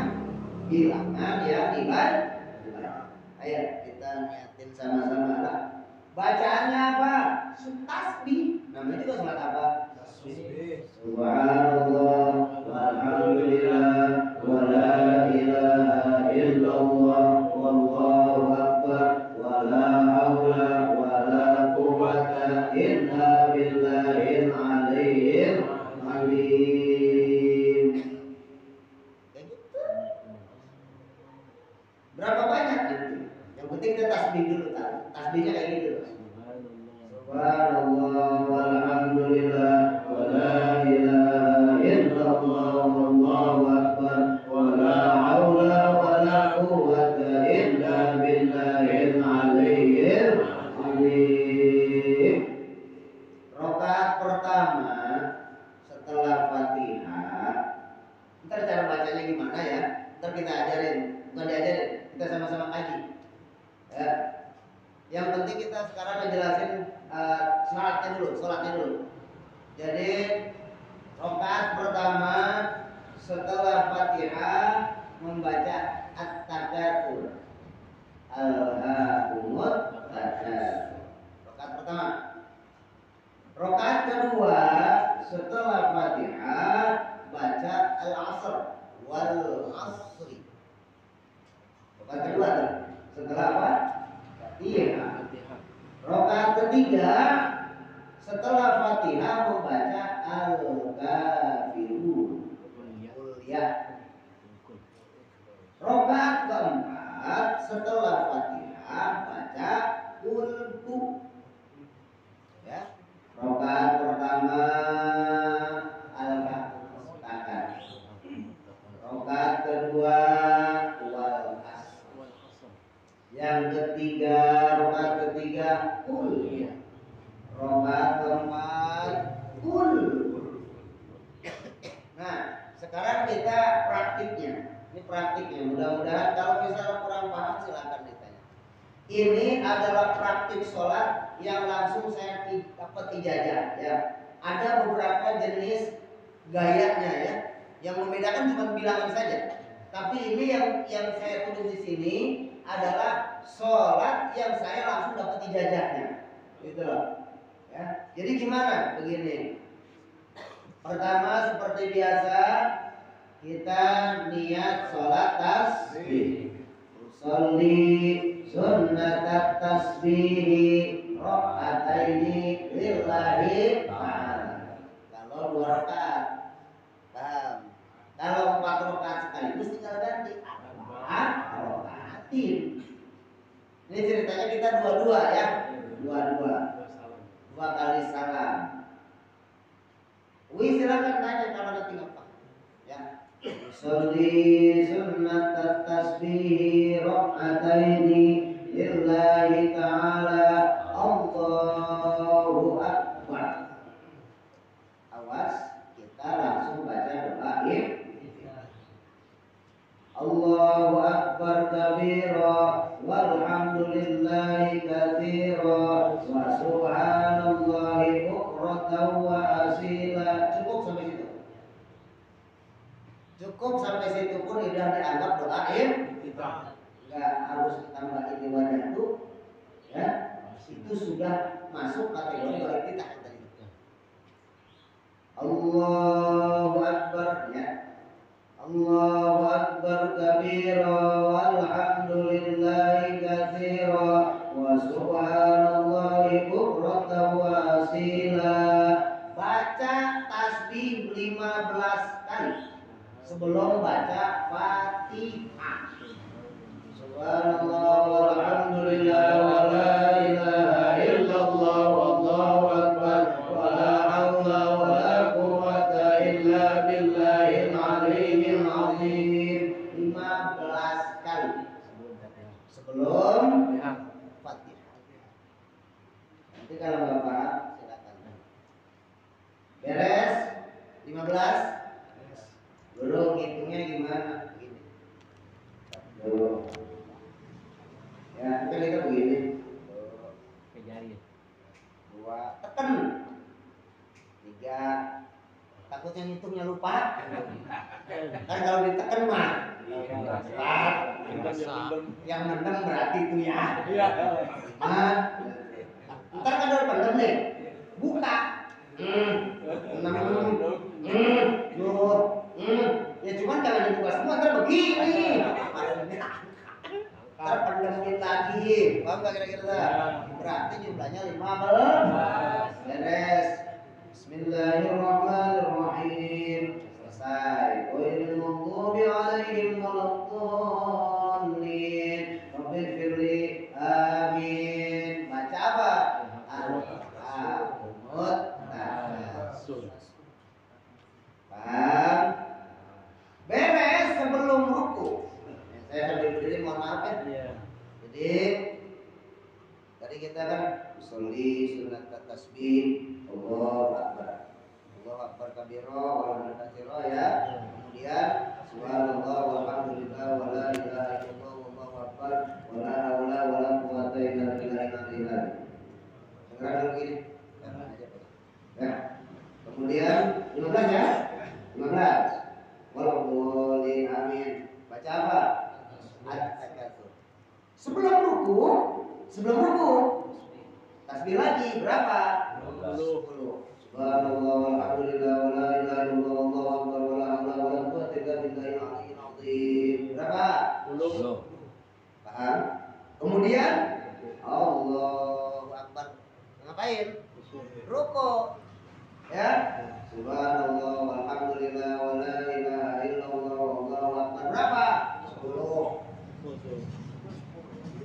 S1: bilangan yang dibaca. Ayo kita niatin sama-sama lah. Bacaannya apa? Tasbih. Namanya juga sholat apa? Subhanallah walhamdulillah wa la ilaha illallah wallahu akbar wa la haula wa la quwwata illa billahil aliyyil azim. Berapa banyak itu? Yang penting kita tasbih dulu, tasbihnya kayak gitu. Subhanallah walhamdulillah wa la ilaha illallah wallahu akbar wa la haula wa la quwwata illa billahil aliyyil azim. Rakaat pertama setelah Fatihah. Ntar cara bacanya gimana ya? Ntar kita ajarin, bukan diajarin, kita sama-sama kaji. Ya. Yang penting kita sekarang ngejelasin sholatnya dulu. Jadi rakaat pertama setelah Fatihah membaca At-Takatsur. Al-Haakumut Takatsur. Rakaat pertama. Rakaat kedua setelah Fatihah baca Al-Asr wal Asri. Rakaat kedua setelah apa? Iya. Rakaat ketiga setelah
S3: Ini adalah praktik sholat yang langsung saya dapat ijazah ya. Ada beberapa jenis gayanya ya. Yang membedakan cuma bilangan saja. Tapi ini yang saya tulis di sini adalah sholat yang saya langsung dapat ijazahnya. Gitu loh. Ya. Jadi gimana? Begini. Pertama seperti biasa kita niat sholat tasbih. Sholli sunnatat tasbih rakaataini lillahi ta'ala. Kalau 2 rakaat, paham? Kalau 4 rakaat sekaligus tinggal ganti 4 rakaatin. Ini ceritanya kita dua-dua ya, dua-dua, 2 kali salam. Silakan tanya kalau nanti apa, ya. Sholli sunnatat tasbih rakaataini lillahi ta'ala Allahu akbar. Awas, kita langsung baca doa Allahu akbar kabira walhamdulillahi katsira wa subhanallahi bukratan wa asila. Cukup sampai situ. Cukup sampai situ pun sudah dianggap doa kita. Enggak harus tambah ini wadah itu, ya. Itu sudah masuk kategori doa kita tadi. Allahu akbar ya. Allahu akbar kabira walhamdulillahi katsira wa subhanallahi bukratan wa asila. Baca tasbih 15 kali sebelum baca Fatihah. Subhanallah walhamdulillah wa la ilaha illallah wallahu akbar wa la haula wa la quwwata illa billahil aliyyil azim. 15 kali sebelum Fatihah. Nanti kalau Bapak silakan. Beres 15. Dulu ngitungnya gimana? Begini. Dulu. Ya, kita begini.
S4: Kejarin.
S3: 2, tekan. 3. Takutnya ngitungnya lupa. Kan kalau ditekan mah. 4. Yang mendem berarti itu ya. 5. Ntar kan udah pendem nih. Buka. 6. 7. Ya cuman jangan dibuka semua, ntar begini. Ntar pendemin lagi. Paham gak kira-kira? Berarti jumlahnya 15. Beres. Bismillahirrahmanirrahim. Selesai. Ghairil maghdubi alaihim waladdallin. Rabbighfirli. Amin. Baca apa? Al-Qunut. Paham? Beres sebelum ruku. Saya sambil berdiri, mohon maaf ya. Jadi tadi kita kan sholli sunat tasbih Allahu akbar. Allahu akbar kabira walhamdulillah katsira ya. Kemudian subhanallah walhamdulillah wa la ilaha illallah wallahu akbar wa la haula wa la quwwata illa billahil aliyyil azim. Dengar dulu gini. Ya. Kemudian 15 ya. 15. Walaupun amin. Baca apa? At-takatsur. Sebelum ruku tasbih lagi berapa? 10. Subhanallah walhamdulillah wa la ilaha illallah wallahu akbar wa la haula wa la quwwata illa billahil aliyyil azim. Berapa? 10. Paham? Kemudian Allahu akbar. Ngapain? Ruku. Ya. Subhanallah walhamdulillah wa la ilaha illallah wallahu akbar. Berapa? 10.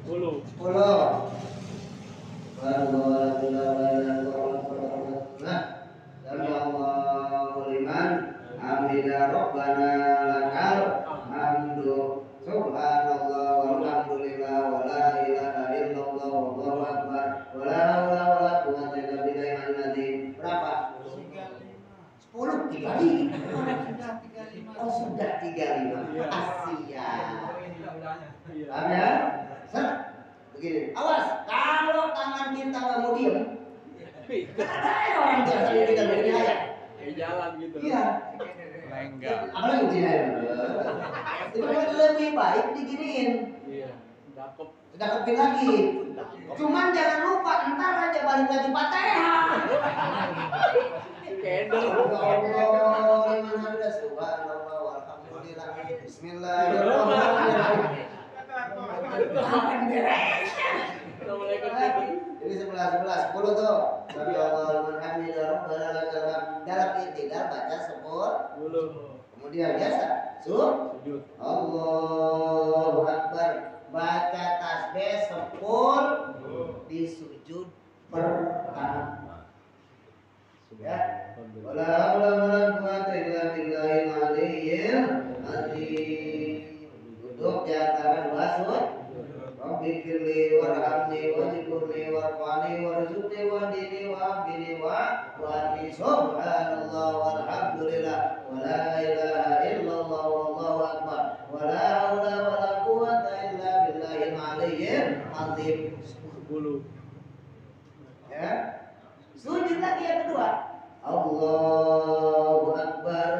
S3: 10. Subhanallah walhamdulillah wa la ilaha illallah. Nah, sami Allahu liman hamida rabbana lakal hamdu. Subhanallah walhamdulillah wa la ilaha illallah wallahu akbar wa la haula wa la quwwata illa billahil azim. Berapa? 10 35. Oh sudah 35. Asia. Paham ya? begini. Awas, kalau tangan kita nggak mau diem, kan ada orang tua sambil kita begini aja.
S4: Kayak jalan gitu.
S3: Iya.
S2: Lenggang.
S3: Apalagi begini aja. Itu kan lebih baik diginiin.
S4: Iya. Dakep.
S3: Dakepin lagi. Cuman jangan lupa ntar aja balik lagi Fatihah.
S4: Kendel.
S3: Allah, liman hamidah, subhanallah walhamdulillah. Bismillahirrahmanirrahim. Kapan beres? Ini 11 10 tuh. Subhanallah liman hamidah, rabbana lakal hamd. Dalam i'tidal baca 10. Kemudian biasa
S4: Sujud.
S3: Allahu Akbar, baca tasbih 10 di sujud pertama. Ya. Wala haula wala quwwata illa billahil aliyyil azim. Duduk di antara dua sujud. Rabbi firli warhamni wajburni warfani warzuqni wahdini wa'afini wa'afni subhanallah walhamdulillah wa la ilaha illallah wallahu akbar wa la haula wa la quwwata illa billahil aliyyil azim.
S4: 10.
S3: Ya. Sujud lagi yang kedua. Allahu akbar.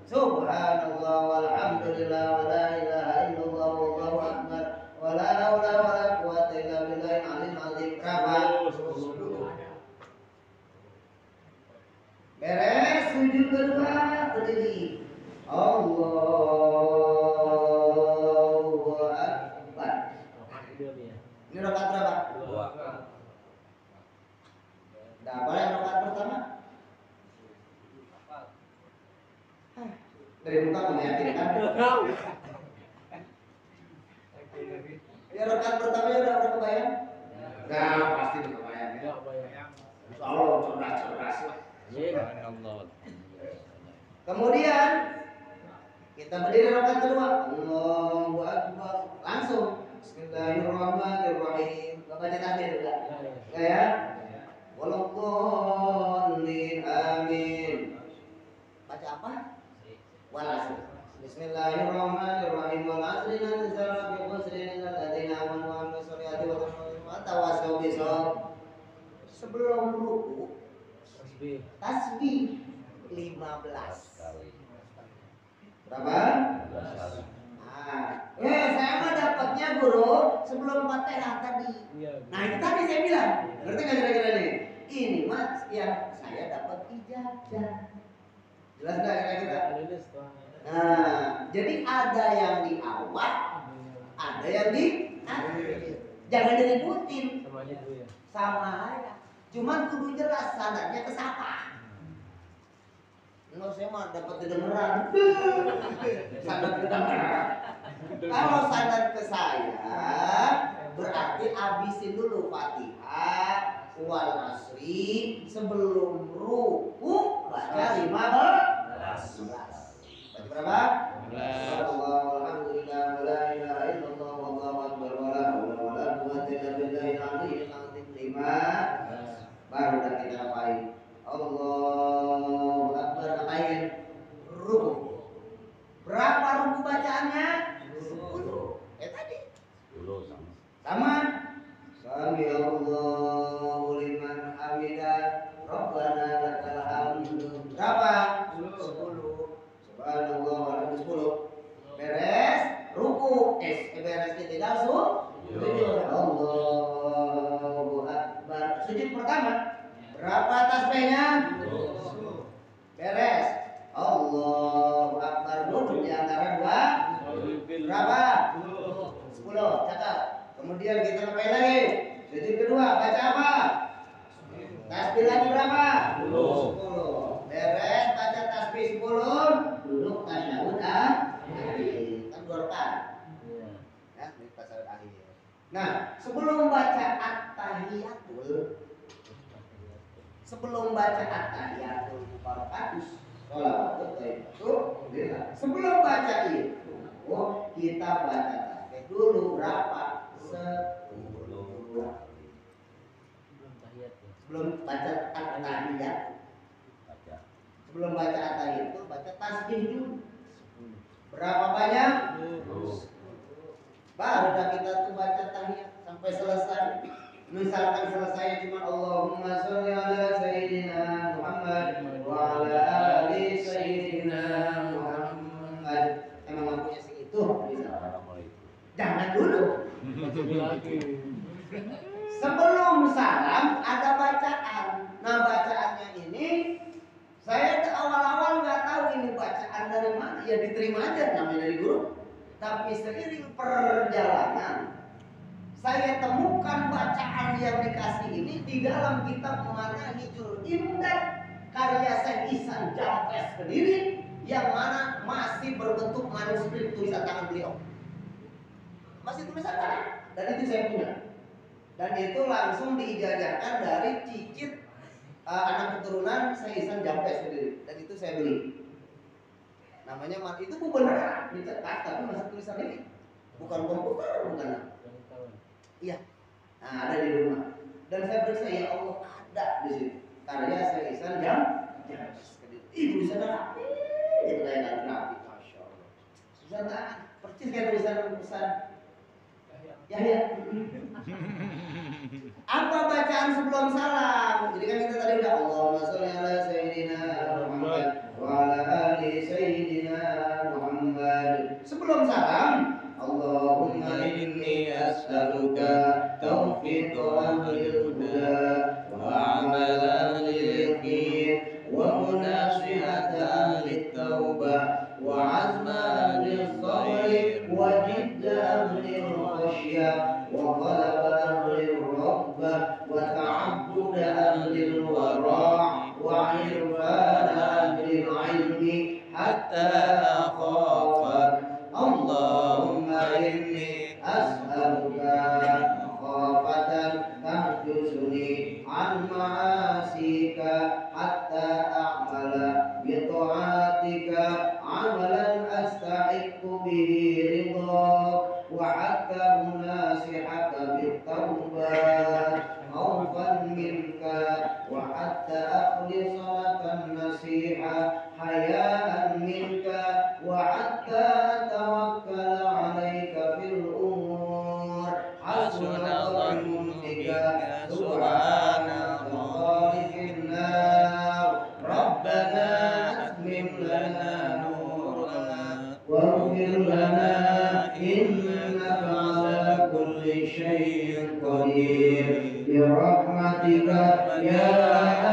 S3: Subhanallah walhamdulillah wa la ilaha illallah wallahu akbar wa la haula wa la quwwata illa billahil aliyyil azim. Berapa? Beres sujud kedua berdiri. Allahu akbar. Ini rakaat berapa?
S2: 2.
S3: Nah, apa yang rakaat pertama? Dari muka meyakinkan. Ya rakaat pertamanya udah kebayang? Nah, pasti udah kebayang ya. Kalau cerdas lah.
S2: Subhanallah.
S3: Kemudian kita berdiri rakaat kedua. Allahu akbar. Langsung Bismillahirrahmanirrahim. Enggak baca tasbih juga. Enggak ya? Waladdallin amin. Baca apa? Wal asr. Bismillahirrahmanirrahim. Wal asri innal insana lafi khusrin illa alladziina aamanu wa 'amilus sholihati wa tawassaw bis sabr. Sebelum ruku tasbih 15
S2: kali.
S3: Berapa? Saya mah dapatnya guru sebelum Fatihah tadi. Nah itu tadi saya bilang, ngerti nggak kira-kira nih? Ini mas yang saya dapat ijazah. Jelas nggak kira-kira? Nah, jadi ada yang di awal, ada yang di akhir. Jangan diributin. Sama aja. Cuman kudu jelas sanadnya ke siapa. Enggak, saya mah dapat kedengeran. Sanad kedengeran. Kalau sanad ke saya, berarti abisin dulu Fatihah, wal asri, sebelum ruku baca 15. Baca berapa?
S2: 15.
S3: Alhamdulillah wa la ilaha illallah wallahu akbar wa la haula wa la quwwata illa billahil aliyyil azim. 5. Baru dah kita apain? Allahu akbar, apain? Ruku. Berapa ruku bacaannya? 10. Tadi
S2: 10 sama.
S3: sama. Sami Allahu liman hamidah, Rabbana lakal hamdu. Berapa? 10. Subhanallah walhamdulillah 10. Beres ruku. Beres kita sujud. Allahu akbar. Sujud pertama. Berapa tasbihnya? 10. Beres. Allahu akbar. Duduk di antara dua. Berapa? 10. Catat. Kemudian kita ngapain lagi? Sujud kedua. Baca apa? Tasbih lagi berapa? 10. Beres. Baca tasbih 10. Duduk tasyahud akhir. Kan 2 rakaat. Ya, ini tasyahud akhir. Nah, sebelum baca at-tahiyatul, sebelum baca at-tahiyatul mubarakatus, sebelum baca itu, kita baca tasbih dulu berapa? 10. Sebelum baca at-tahiyat, sebelum baca at-tahiyat itu baca tasbih dulu. Berapa banyak? 10. Baru dah kita tuh baca tahiyat sampai selesai. Misalkan selesai cuma Allahumma sholli ala sayyidina Muhammad wa ala ali sayyidina Muhammad. Emang mampunya segitu bisa. Jangan dulu.
S4: Lagi.
S3: Sebelum salam ada bacaan. Nah bacaannya ini saya awal-awal nggak tahu ini bacaan dari mana. Ya diterima aja namanya dari guru. Tapi seiring perjalanan saya temukan bacaan yang dikasih ini di dalam kitab Manahijul Imdad karya Syekh Ihsan Jampes sendiri yang mana masih berbentuk manuskrip tulisan tangan beliau. Masih tulisan tangan dan itu saya punya. Dan itu langsung diijazahkan dari cicit anak keturunan Syekh Ihsan Jampes sendiri dan itu saya beli. Namanya itu benar dicetak tapi masih tulisan ini. Bukan komputer, bukan. Iya. Nah, ada di rumah. Dan saya periksa ya Allah ada di situ. Karya Syekh Ihsan Jampes. Ih, tulisannya rapi. Itu kayak rapi, Masya Allah. Tulisan tangan, persis kayak tulisan Yahya. Apa bacaan sebelum salam? Jadi kan kita tadi udah Allahumma sholli ala sayyidina Muhammad wa ala ali sayyidina Muhammad. Sebelum salam, Allahumma inni as'aluka taufiq ahlil huda wa amalan lil khair wa munasihata ahlit taubah wa azma lil khair wa jidda lil khasyah wa qalaba lil rabbah wa ta'abbud lil wara' wa irfan lil ilmi hatta akhafak. Allahumma inni as'aluka khafatan tahjusuni an ma'asika hatta a'mala bi ta'atika amalan astahiqu bihi ridhak wa hatta munasihaka bit taubat khawfan minka wa hatta akhlisa lakan nasiha hayaan minka wa hatta tawakkal alaika fil umur hasbunallahu bika subhana khaliqin nar rabbana atmim lana nurana waghfir lana innaka ala kulli syai'in qadir bi rahmatika ya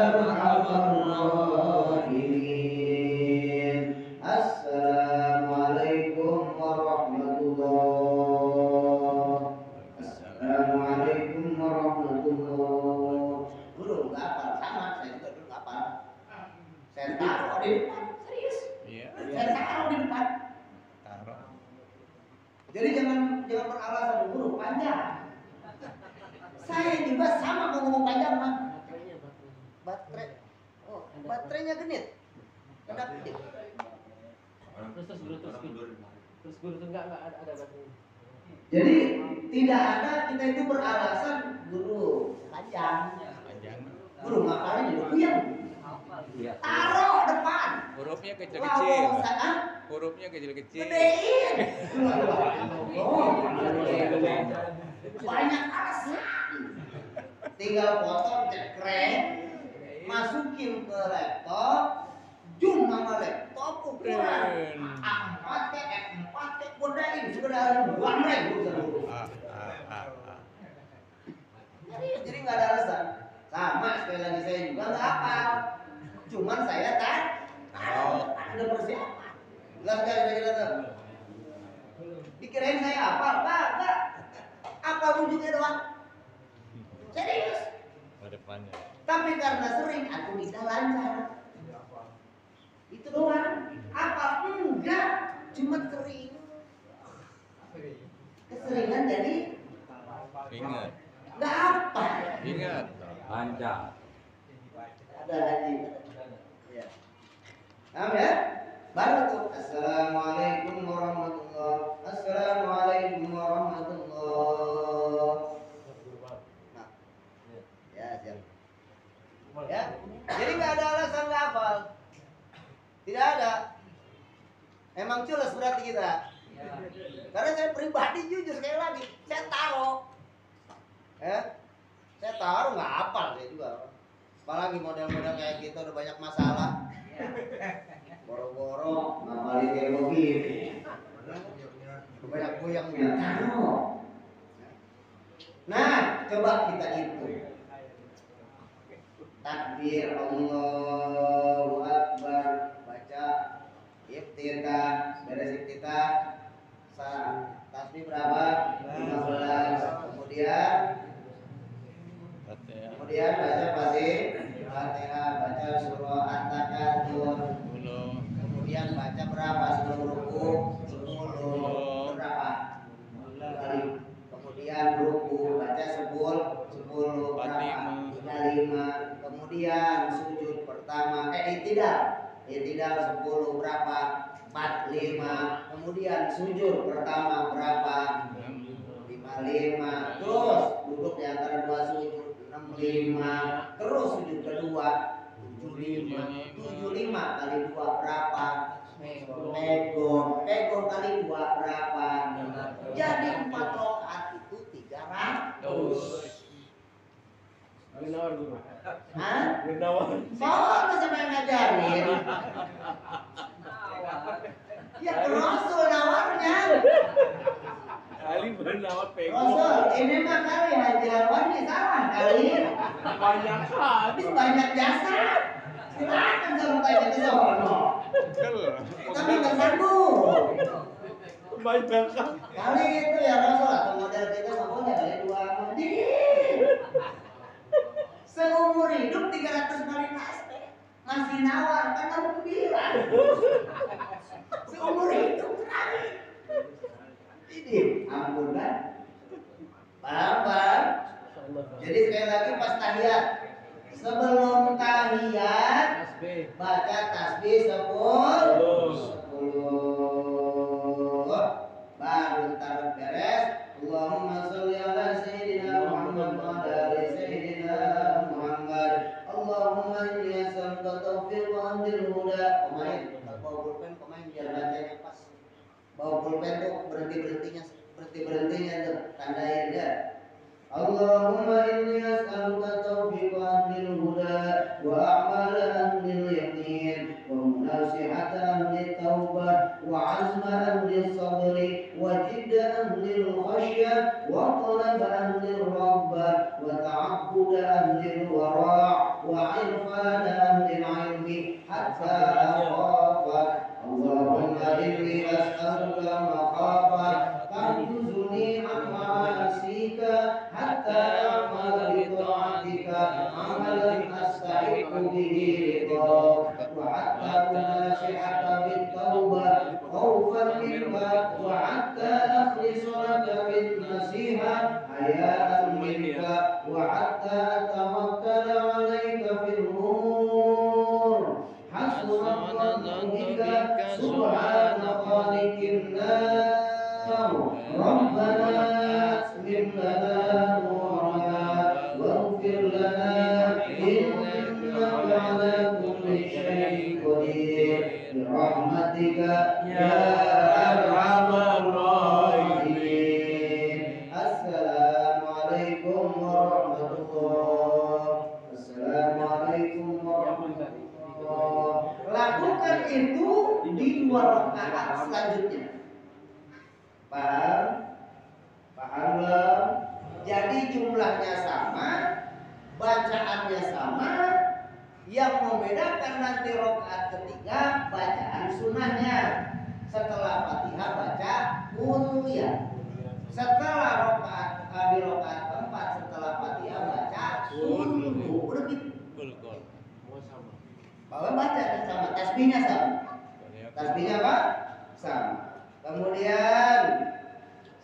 S3: arhamar rahimin. Assalamualaikum warahmatullahi. Assalamualaikum warahmatullahi. Guru nggak hafal, sama saya juga dulu nggak hafal. Saya taruh di depan, serius.
S2: Iya.
S3: Saya taruh di depan.
S2: Taruh.
S3: Jadi jangan beralasan guru panjang. Saya juga sama mau ngomong panjang mah. Baterai. Oh, baterainya genit. Kenapa?
S4: Terus guru tuh enggak ada baterainya.
S3: Jadi tidak ada kita itu beralasan guru panjang.
S2: Panjang.
S3: Guru ngapalin juga puyeng. Taruh depan.
S2: Hurufnya kecil-kecil.
S3: Hah?
S2: Hurufnya kecil-kecil.
S3: Gedein. Banyak alasan. Tinggal potong cekrek, masukin ke laptop, zoom nama laptop ukuran A4 ke F4 ke godain sudah ada 2 jadi nggak ada alasan. Sama sekali lagi saya juga nggak hafal, cuman saya tahu ada persiapan. Jelas nggak kira-kira tuh? Dikirain saya hafal, enggak. Apa wujudnya doang? Serius.
S2: Ke depannya.
S3: Tapi karena sering aku bisa lancar. Itu doang. Apa enggak? Cuma sering. Keseringan jadi
S2: Ingat.
S3: enggak apa.
S2: Ingat.
S5: Lancar.
S3: Ada lagi. Ya. Paham ya? Baru tuh. Assalamualaikum warahmatullahi. Assalamualaikum warahmatullahi. Nah. Ya, siap. Ya. Jadi nggak ada alasan nggak hafal. Tidak ada. Emang culas berarti kita. Karena saya pribadi jujur sekali lagi, saya taruh. Saya taruh nggak hafal saya juga. Apalagi model-model kayak gitu udah banyak masalah. Boro-boro
S1: ngapalin kayak begini.
S3: udah banyak goyangnya. Taruh. Nah, coba kita itu. Takbir Allahu Akbar, baca iftitah, beres iftitah. Tasbih berapa? 15. Kemudian baca Fatihah, baca surah At-Takatsur. Kemudian baca berapa sebelum ruku? 10. Berapa? Kali. Kemudian ruku baca 10 berapa? 35. Kemudian sujud pertama i'tidal 10 berapa? 45. Kemudian sujud pertama berapa? 55. Terus duduk di antara dua sujud 65. Terus sujud kedua 75 kali 2 berapa? Pegon kali 2 berapa? Jadi 4 rakaat itu 300.
S4: Gunawar guru.
S3: Hah?
S4: Gunawar.
S3: Soalnya siapa yang ngajarin? Ya Rasul nawarnya.
S4: Ali bernawar pego.
S3: Rasul, ini mah kali Haji Alwan nih salah kali.
S4: Banyak
S3: Habis banyak jasa. Silakan suruh tanya ke sono. Kita nggak sanggup.
S4: Banyak
S3: Kali itu ya Rasul atau model kita nggak boleh kali 2 menit. Seumur hidup 300 kali tasbih masih nawar kan kamu bilang. Seumur hidup sekali. Ini ampun kan? Paham? Jadi sekali lagi pas tahiyat, sebelum tahiyat baca tasbih 10. Baru taruh beres. Allahumma sholli ala sayyidina Muhammad wa ala ali sayyidina Muhammad. Allahumma inni as'aluka taufiq wa amdil huda. Pemain, bawa pulpen biar bacanya pas. Bawa pulpen tuh berhenti-berhentinya tuh tandain ya. Allahumma inni as'aluka taufiq wa amdil huda wa a'mala amdil yaqin wa munasihata amdil taubah wa azma amdil sabri wa jidda amdil khasyah wa talaba amdil rabbah wa ta'abbuda amdil wara' wa irfana amdil ilmi hatta akhafak. Allahumma inni as'aluka makhafak tanjuzuni an ma'asika hatta a'mala bi ta'atika amalan astahiqu bihi ridhak wa hatta unasihaka bit taubah khawfan minka wa hatta akhlisu laka bin nasiha hayaan minka wa hatta atawakkala alayka fil umur hasbunallahu bika subhana khaliqin nar rabbana aslim lana nurana waghfir lana innaka ala kulli syai'in qadir bi rahmatika ya arhamar rahimin. Assalamualaikum warahmatullahi. Assalamualaikum warahmatullahi. Lakukan itu di 2 rakaat selanjutnya. Paham? Paham belum? Jadi jumlahnya sama, bacaannya sama. Yang membedakan nanti rakaat ketiga bacaan sunnahnya. Setelah Fatihah baca Qul ya. Setelah di rakaat keempat setelah Fatihah baca Qul. Udah gitu. Bahwa baca sama, tasbihnya sama. Tasbihnya apa? Sama. Kemudian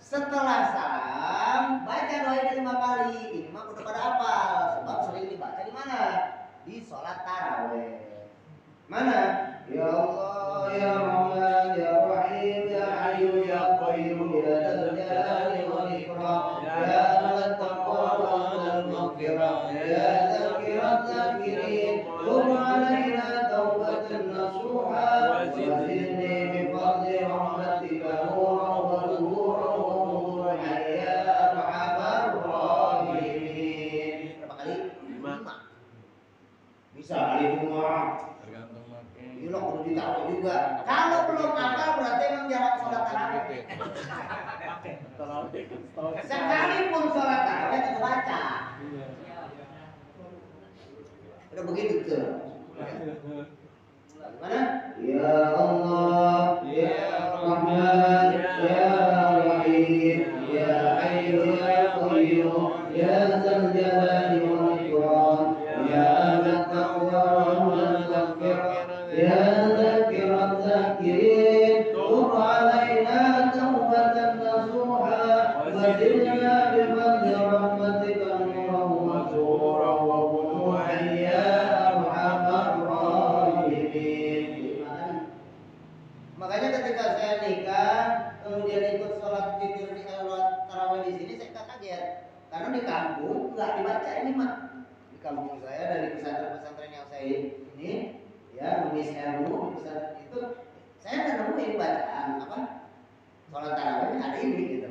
S3: setelah salam baca doa ini 5 kali. Ini mah udah pada hafal sebab sering dibaca di mana? Di sholat tarawih. Mana? Ya Allah, ya Rahman, ya Rahim, ya Hayyu, ya Qayyum, ya Dzal Jalali wal Ikram, ya Dzal Taqwa wal Maghfirah, ya Dzakirat Dzakirin, tub alaina taubatan nasuha, wa zidni bi fadli rahmatika nuran wa nuran ya arhamar rahimin.
S2: Oke.
S3: Iya lo kudu ditaruh juga. Kalau belum hafal berarti emang jarang sholat tarawih.
S4: Tarawih kan setahun.
S3: Sekalipun sholat tarawih tetap baca.
S4: Iya.
S3: Udah begitu tuh. Gimana?
S1: Ya Allah, Ya Rahman, Ya Rahim, Ya Hayyu Ya Qayyum, Ya Dzal Jalali wal Ikram, Ya Ahlat Taqwa wal Maghfirah, Ya Dzakirad Dzakirin, Tub alaina taubatan nasuha, wa zidna bi fadli rahmatika nuran wa zuran wa quwwatan ya arhamar rahimin.
S3: Makanya ketika saya nikah, kemudian ikut sholat witir di sholat tarawih di sini, saya kaget. Karena di kampung nggak dibaca ini mah. Di kampung saya dari pesantren-pesantren yang saya ini, ya nulis ilmu di pesantren itu, saya nggak nemuin bacaan apa sholat tarawih ada ini gitu.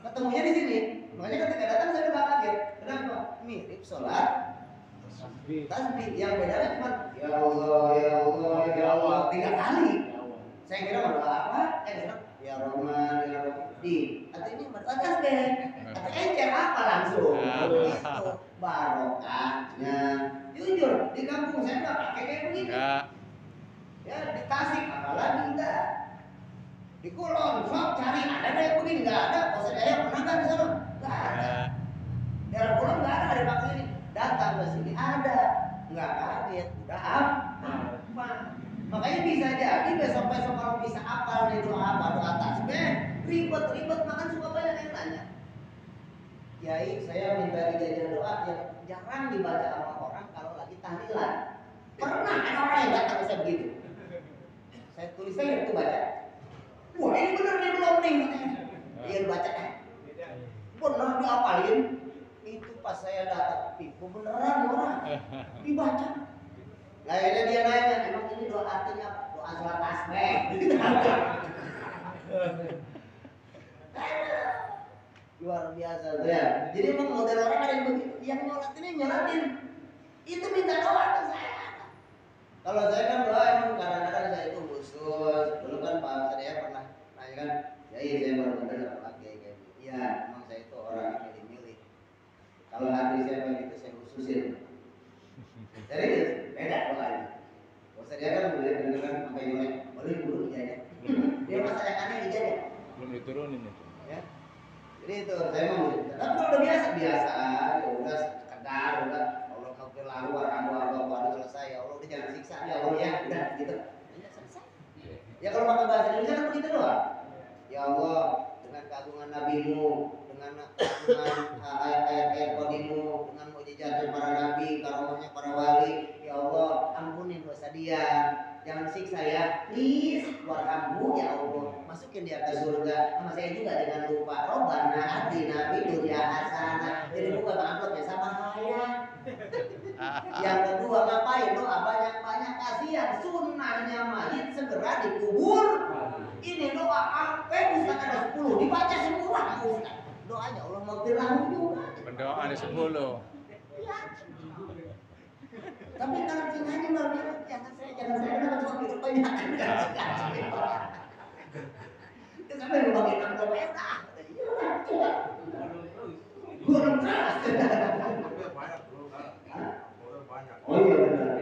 S3: Ketemunya di sini. Makanya ketika datang saya udah kaget. Kenapa? Mirip sholat tasbih. Yang bedanya cuma ya Allah, Ya Allah, Ya Allah 3 kali. Saya kira berdoa apa? Ya Rahman, Ya Rahim. Atau ini berdoa tasbih. Atau encer apa langsung? Itu barokahnya. Jujur di kampung saya nggak pakai kayak begini.
S2: Enggak.
S3: Ya di Tasik apalagi enggak. Di Kulon, sok cari ada yang begini nggak ada. Bosan saya pernah nggak di sana? Nggak ada. Daerah Kulon nggak ada pakai ini. Datang ke sini ada. Nggak kaget, udah apa? Makanya bisa jadi besok-besok kalau bisa apal nih doa apa doa tasbih, ribet-ribet makan suka banyak yang nanya. Kiai, saya minta dijadikan doa yang jarang dibaca sama orang kalau lagi tahlilan. Pernah ada orang yang datang ke saya begitu. Saya tulis saya itu baca. Wah ini bener nih belum nih katanya. Iya baca bener diapalin. Itu pas saya datang, tipu beneran orang dibaca. Lah akhirnya dia nanya, emang ini doa artinya apa? Doa sholat tasbih. Luar biasa tuh ya. Jadi emang model orang ada yang begitu, yang nyolatin. Itu minta doa ke saya. Kalau saya kan doa emang kadang-kadang saya itu khusus. Dulu kan Pak saya pernah nanya kan, ya iya saya baru bener pakai kayak gitu. Iya, emang saya itu orang yang milih-milih. Kalau hati saya begitu saya khususin. Jadi beda doanya. Kalau dia kan boleh dengarkan sampai nyolek, boleh dulu ijazah. Dia masa yang aneh ijazah.
S2: Belum diturunin itu.
S3: Ya. Jadi itu saya mau. Tapi kalau udah biasa ya udah sekedar udah Allah maghfir lahu warhamhu Allah selesai ya Allah udah jangan siksa ya Allah ya udah gitu. Ya selesai. Ya kalau pakai bahasa Indonesia kan begitu doang. Ya Allah dengan keagungan nabimu, dengan ayat-ayat qadimu, dengan mukjizat para nabi, karamahnya para wali, ya Allah ampunin dosa dia, jangan siksa ya, please warhamhu ya Allah, masukin dia ke surga. Sama saya juga dengan lupa Robbana atina fid dunya hasanah, jadi bukan amplopnya sama saya. Yang kedua ngapain doa banyak-banyak, kasihan sunnahnya mayit segera dikubur. Ini doa apa Ustaz ada 10 dibaca semua Ustaz. Doanya Allah maghfir lahu juga.
S2: Berdoa ada 10.
S3: Ya. Tapi kalau tinggalnya malah jangan saya kenapa cuma gitu banyak. Itu sampai lu bagi amplop enak. Gurung keras.
S1: Oh iya benar.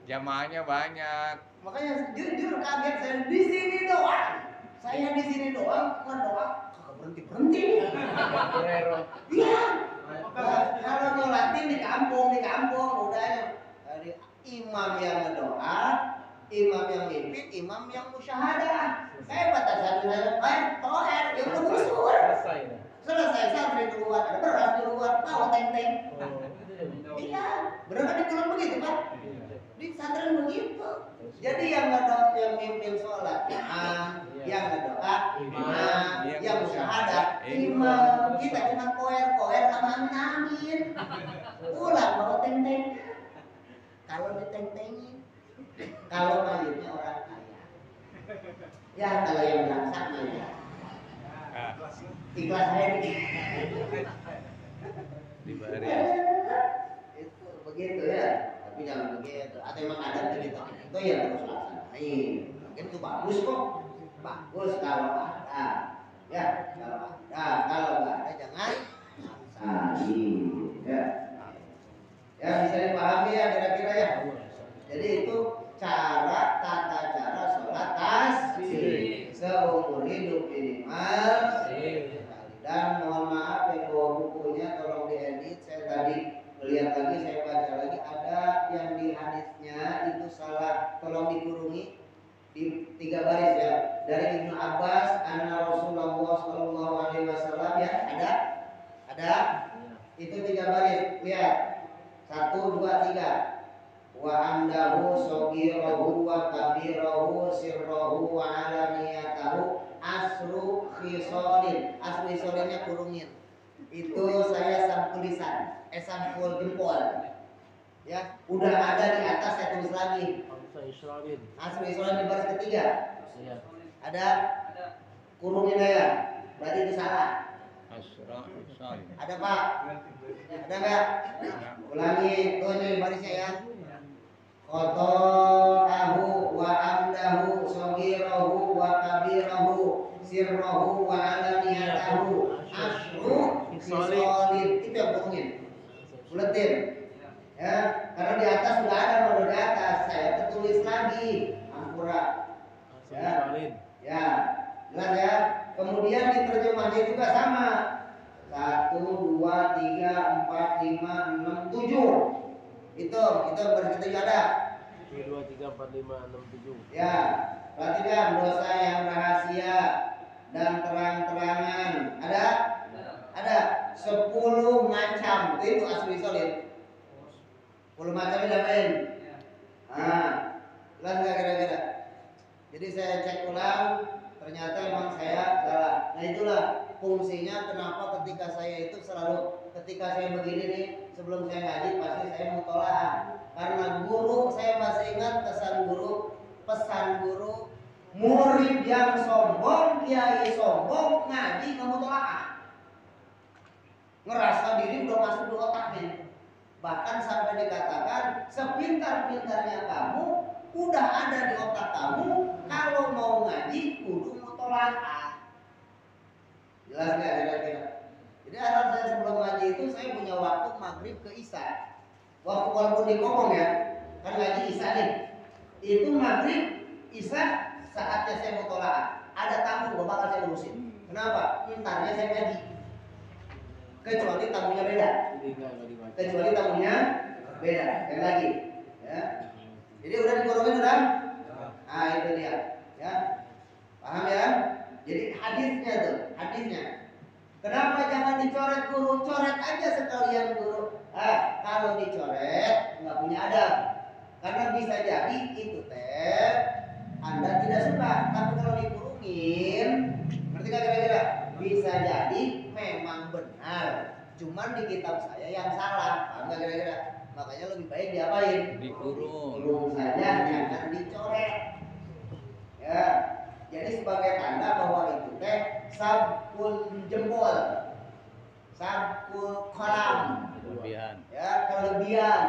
S2: Jamaahnya banyak.
S3: Makanya jujur kaget saya di sini doang. Saya di sini doang ngedoa kagak berhenti. Iya. Kalau nyolatin di kampung udah dari imam yang ngedoa, imam yang mimpin, imam yang musyahadah. Saya batasan toer yang udah busur. Selesai santri keluar, ada beras di luar, bawa teng-teng. Iya, bener kan di Kulon begitu Pak? Di pesantren begitu. Jadi yang ngedoa, yang mimpin sholat imam, yang ngedoa imam, yang musyahadah imam. Kita cuma koer sama amin. Pulang bawa teng-teng. Kalau diteng-tengin, kalau mayitnya orang kaya. Ya kalau yang laksana ya. Ikhlas saya
S2: Dibari.
S3: itu begitu ya. Tapi jangan begitu. Ada emang ada begitu itu ya terus laksanain. Mungkin itu bagus kok, bagus kalau ada ya, kalau nggak ada jangan maksain ya. Ya bisa dipahami ya kira-kira ya. Jadi itu tata cara sholat tasbih seumur hidup minimal sekali. Dan mohon maaf yang bawa bukunya tolong diedit. Saya tadi melihat lagi, saya baca lagi ada yang di hadisnya itu salah, tolong dikurungi di 3 baris ya. Dari Ibnu Abbas, anna Rasulullah sallallahu alaihi wasallam ya, ada itu 3 baris. Lihat 1, 2, 3. Wa amdahu sogirahu wa kabirahu sirrahu wa alaniyatahu asru khisolin. Asru khisolinnya kurungin. Itu saya sampul lisan, sampul jempol. Ya, udah ada di atas saya tulis lagi. Asru khisolin di baris ketiga. Ada kurungin ya. Berarti itu salah. Ada Pak? Ada enggak? Ulangi, tuh ini barisnya ya. Qata'ahu wa amdahu sogirahu wa kabirahu sirrahu wa alaniyatahu asru khisolin. Itu yang kurungin, buletin ya, karena di atas sudah ada, kalau di atas saya tertulis lagi ampura ya, ya jelas ya. Kemudian di terjemahnya juga sama, 1, 2, 3, 4, 5, 6, 7. Itu baris ketiga ada
S4: 1, 2, 3, 4, 5, 6, 7.
S3: ya. Perhatikan dosa yang rahasia dan terang-terangan ada 10 macam. Itu asli solid 10 macam diapain? Jelas nggak kira-kira? Jadi saya cek ulang, ternyata emang saya salah. Nah itulah fungsinya kenapa ketika saya itu selalu, ketika saya begini nih sebelum saya ngaji pasti saya mutolaah. Karena guru, saya masih ingat pesan guru, murid yang sombong, kiai sombong, ngaji nggak mutolaah. Ngerasa diri udah masuk di otaknya. Bahkan sampai dikatakan sepintar-pintarnya kamu, udah ada di otak kamu, kalau mau ngaji kudu mutolaah. Jelas nggak kira-kira? Jadi asal saya sebelum ngaji itu saya punya waktu maghrib ke isya. Waktu walaupun di kokong ya, kan ngaji isya nih. Itu maghrib isya saatnya saya mutolaah. Ada tamu, bapak bakal saya urusin. Kenapa? Intarnya saya ngaji. Kecuali tamunya beda. Kecuali tamunya beda. Yang lagi. Ya. Jadi udah dikurungin udah? Nah itu dia. Ya. Paham ya? Jadi hadisnya. Kenapa jangan dicoret guru? Coret aja sekalian guru. Kalau dicoret nggak punya adab. Karena bisa jadi itu teh Anda tidak suka. Tapi kalau dikurungin, ngerti nggak kira-kira? Bisa jadi memang benar. Cuman di kitab saya yang salah. Paham nggak kira-kira? Makanya lebih baik diapain? Dikurung saja, jangan dicoret. Ya. Jadi sebagai tanda bahwa itu teh sabkul jempol, sabkul kolam, kelebihan. Ya, kelebihan.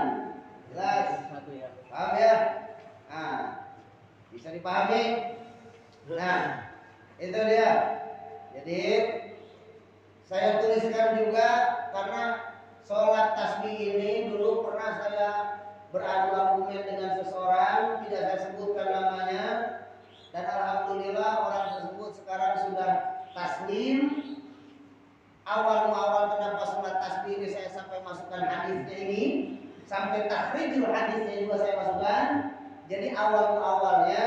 S3: Jelas. Paham ya? Nah, bisa dipahami? Nah, itu dia. Jadi saya tuliskan juga karena sholat tasbih ini dulu pernah saya beradu argumen dengan seseorang, tidak saya sebutkan namanya. Dan alhamdulillah orang tersebut sekarang sudah taslim. Awal kenapa sholat tasbih ini saya sampai masukkan hadisnya ini, sampai takhrijul hadisnya juga saya masukkan. Jadi awalnya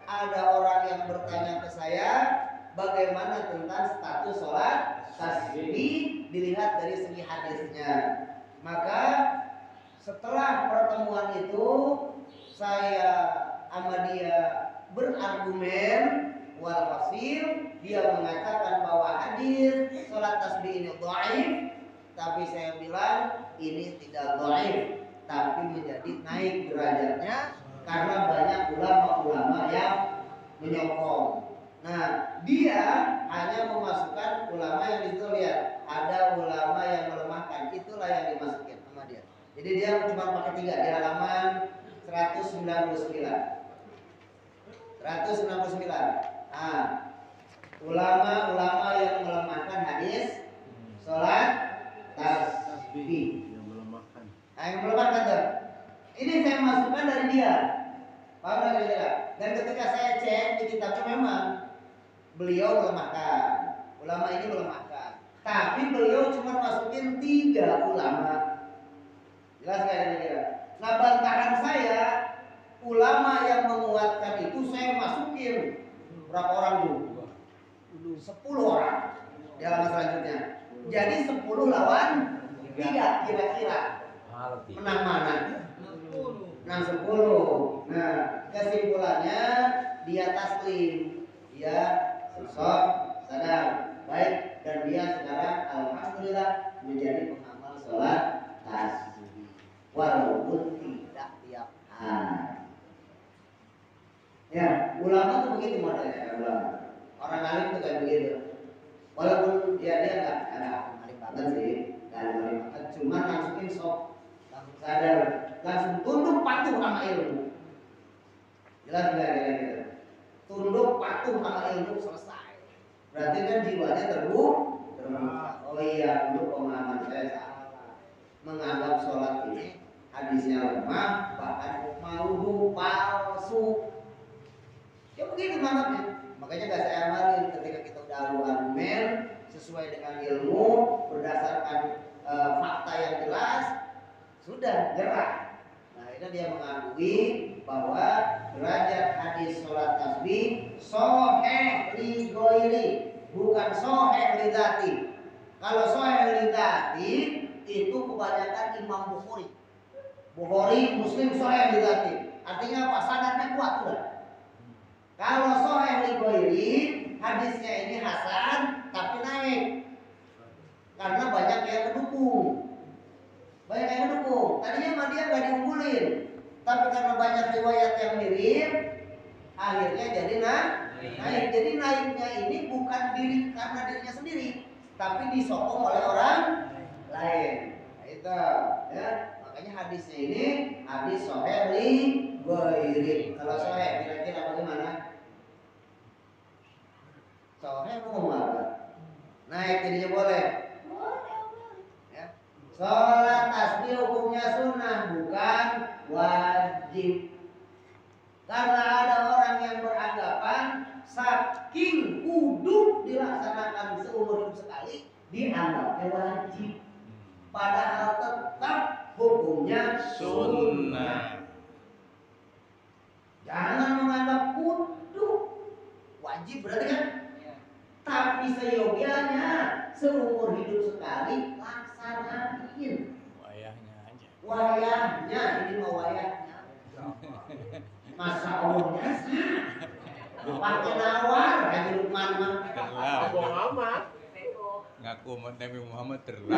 S3: ada orang yang bertanya ke saya, bagaimana tentang status sholat tasbih dilihat dari segi hadisnya. Maka setelah pertemuan itu saya sama dia berargumen, walhasil dia mengatakan bahwa hadis sholat tasbih ini dhaif, tapi saya bilang ini tidak dhaif, tapi menjadi naik derajatnya karena banyak ulama-ulama yang menyokong. Nah, dia hanya memasukkan ulama yang disitu, lihat ada ulama yang melemahkan, itulah yang dimasukin sama dia. Jadi dia cuma pakai 3 di halaman 199 Nah, ulama-ulama yang melemahkan hadis sholat tasbih.
S4: Yang melemahkan.
S3: Nah, yang melemahkan tuh. Ini saya masukkan dari dia. Paham nggak kira-kira? Dan ketika saya cek di kitabnya memang beliau melemahkan. Ulama ini melemahkan. Tapi beliau cuma masukin 3 ulama. Jelas nggak kira-kira? Nah, bantahan saya, ulama yang menguatkan itu saya masukin berapa orang dulu? 10 orang di halaman selanjutnya. Jadi 10 lawan 3 kira-kira. Menang mana? Menang 10. Nah, kesimpulannya dia taslim, dia sosok sadar baik, dan dia sekarang alhamdulillah menjadi pengamal sholat tasbih walaupun tidak tiap hari. Ya, ulama tuh begitu modelnya, ulama. Orang alim tuh kayak begitu. Walaupun dia nggak alim banget sih, nggak alim banget, cuma langsungin sok, langsung sadar, langsung tunduk patuh sama ilmu. Jelas nggak kira-kira? Tunduk patuh sama ilmu, selesai. Berarti kan jiwanya terbuka. Oh iya, dulu pemahaman saya salah. Menganggap sholat ini hadisnya lemah, bahkan maudhu, palsu. Ya begitu mantapnya. Makanya gak saya amalin ketika kita udah argumen sesuai dengan ilmu berdasarkan fakta yang jelas, sudah jerah. Nah, ini dia mengakui bahwa derajat hadis sholat tasbih soheh li ghairi, bukan soheh li dzati. Kalau soheh li dzati itu kebanyakan Imam Bukhari, Muslim soheh li dzati. Artinya apa? Sanadnya kuat udah. Kalau soheh li ghairi, hadisnya ini hasan tapi naik karena banyak yang mendukung. Tadinya mah dia nggak diunggulin, tapi karena banyak riwayat yang mirip, akhirnya jadi naik. Jadi naiknya ini bukan karena dirinya sendiri, tapi disokong oleh orang lain. Nah, itu ya. Makanya hadisnya ini hadis soheh li ghairi. Kalau soheh kira-kira bagaimana? Soheh mau apa? Naik jadinya boleh. Ya. Sholat tasbih hukumnya sunnah, bukan wajib. Karena ada orang yang beranggapan saking kudu dilaksanakan seumur hidup sekali, dianggapnya wajib. Padahal tetap hukumnya sunnah. Jangan menganggap kudu wajib, berarti kan? Tapi seyogianya seumur hidup sekali laksanain.
S2: Wayahnya aja.
S3: Wayahnya, ini mau wayahnya. Masa Allahnya sih. Pakai nawar, kayak Lukman mah.
S4: Bohong amat.
S2: Ngaku Nabi Muhammad terlalu.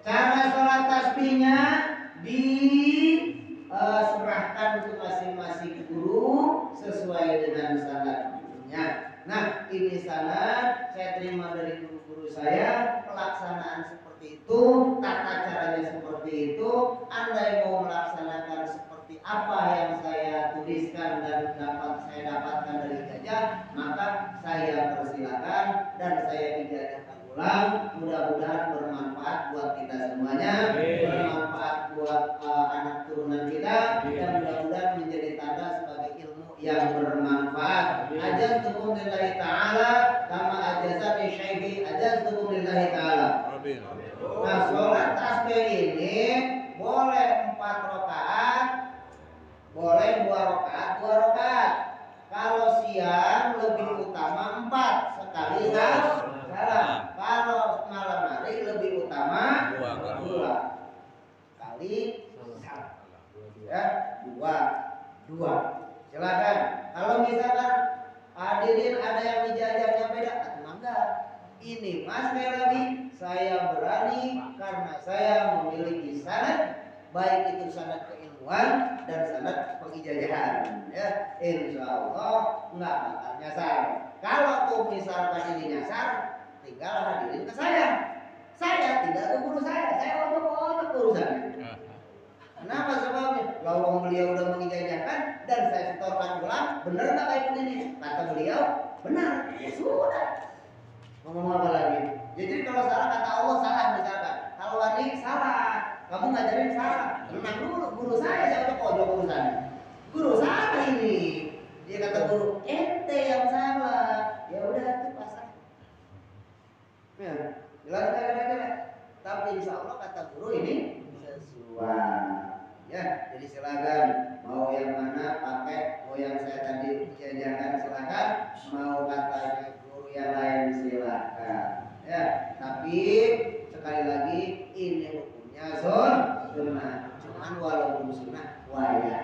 S3: Cara sholat tasbihnya diserahkan untuk masing-masing guru sesuai dengan sanadnya. Nah, ini sanad saya terima dari guru-guru saya, pelaksanaan seperti itu, tata caranya seperti itu. Andai mau melaksanakan seperti apa yang saya tuliskan dan saya dapatkan dari ijazah, maka saya persilakan dan saya ijazahkan ulang. Mudah-mudahan bermanfaat buat kita semuanya, bermanfaat buat anak turunan kita, dan mudah-mudahan menjadi tanda sebagai ilmu yang bermanfaat. Ajaztukum lillahi ta'ala kama ajazani syaikhi ajaztukum lillahi ta'ala. Nah, sholat tasbih ini boleh 4 rakaat, boleh 2 rakaat. Kalau siang lebih utama 4 sekali salam. Kalau malam hari lebih utama 2 kali salam. Ya, 2. Silakan. Kalau misalkan hadirin ada yang ijazahnya beda, atau enggak? Ini mas sekali lagi saya berani karena saya memiliki sanad, baik itu sanad keilmuan dan sanad pengijazahan. Ya, insya Allah enggak bakal nyasar. Kalau tuh misalkan ini nyasar, tinggal hadirin ke saya. Saya tidak ke guru saya untuk urusan. Kenapa sebabnya? Lawang beliau udah mengijazakan dan saya setorkan ulang, benar nggak kayak begini? Kata beliau, benar. Ya sudah. Ngomong apa lagi? Jadi kalau salah kata Allah salah misalkan. Kalau Wani salah, kamu ngajarin salah. Tenang dulu, guru saya siapa pojok urusannya? Guru salah ini. Dia kata guru, ente yang salah. Ya udah itu pasrah. Ya, jelas kira-kira. Tapi insya Allah kata guru ini sesuai. Ya, jadi silakan mau yang mana pakai, mau yang saya tadi jajakan silakan, mau katanya guru yang lain silakan. Ya, tapi sekali lagi ini hukumnya sunnah. Cuman walaupun sunnah wajib.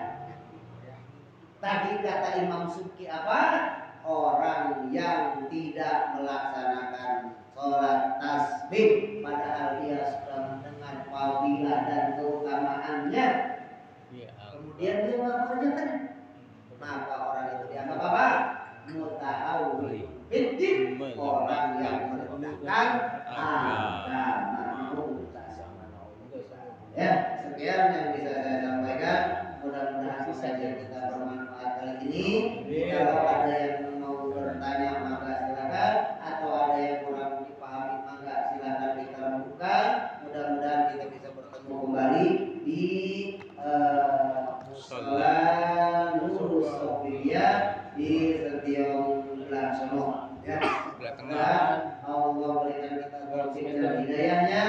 S3: Tadi kata Imam Subki apa? Orang yang tidak melaksanakan sholat tasbih padahal dia sudah mendengar fadilah dan keutamaannya, kemudian dia mengerjakan, maka orang itu dianggap apa? Muta'awwil fiddin, orang yang merendahkan agama. Ya, sekian yang bisa saya sampaikan. Mudah-mudahan saja kita bermanfaat kali ini. Kalau ada yang mau bertanya maka silakan, atau ada yang kurang dipahami maka silakan kita rembukan. Mudah-mudahan kita bisa bertemu kembali di Mushola Nurul Sofiyah di Setiong Laksono. Ya, semoga Allah berikan kita taufik dan hidayahnya.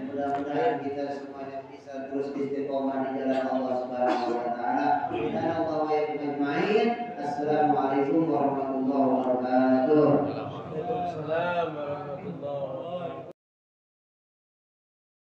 S3: Mudah-mudahan kita semuanya bisa terus istiqomah di jalan Allah Subhanahu wa taala. Dan Allah wa ajmain. Assalamualaikum warahmatullahi wabarakatuh.
S4: Waalaikumsalam warahmatullahi wabarakatuh.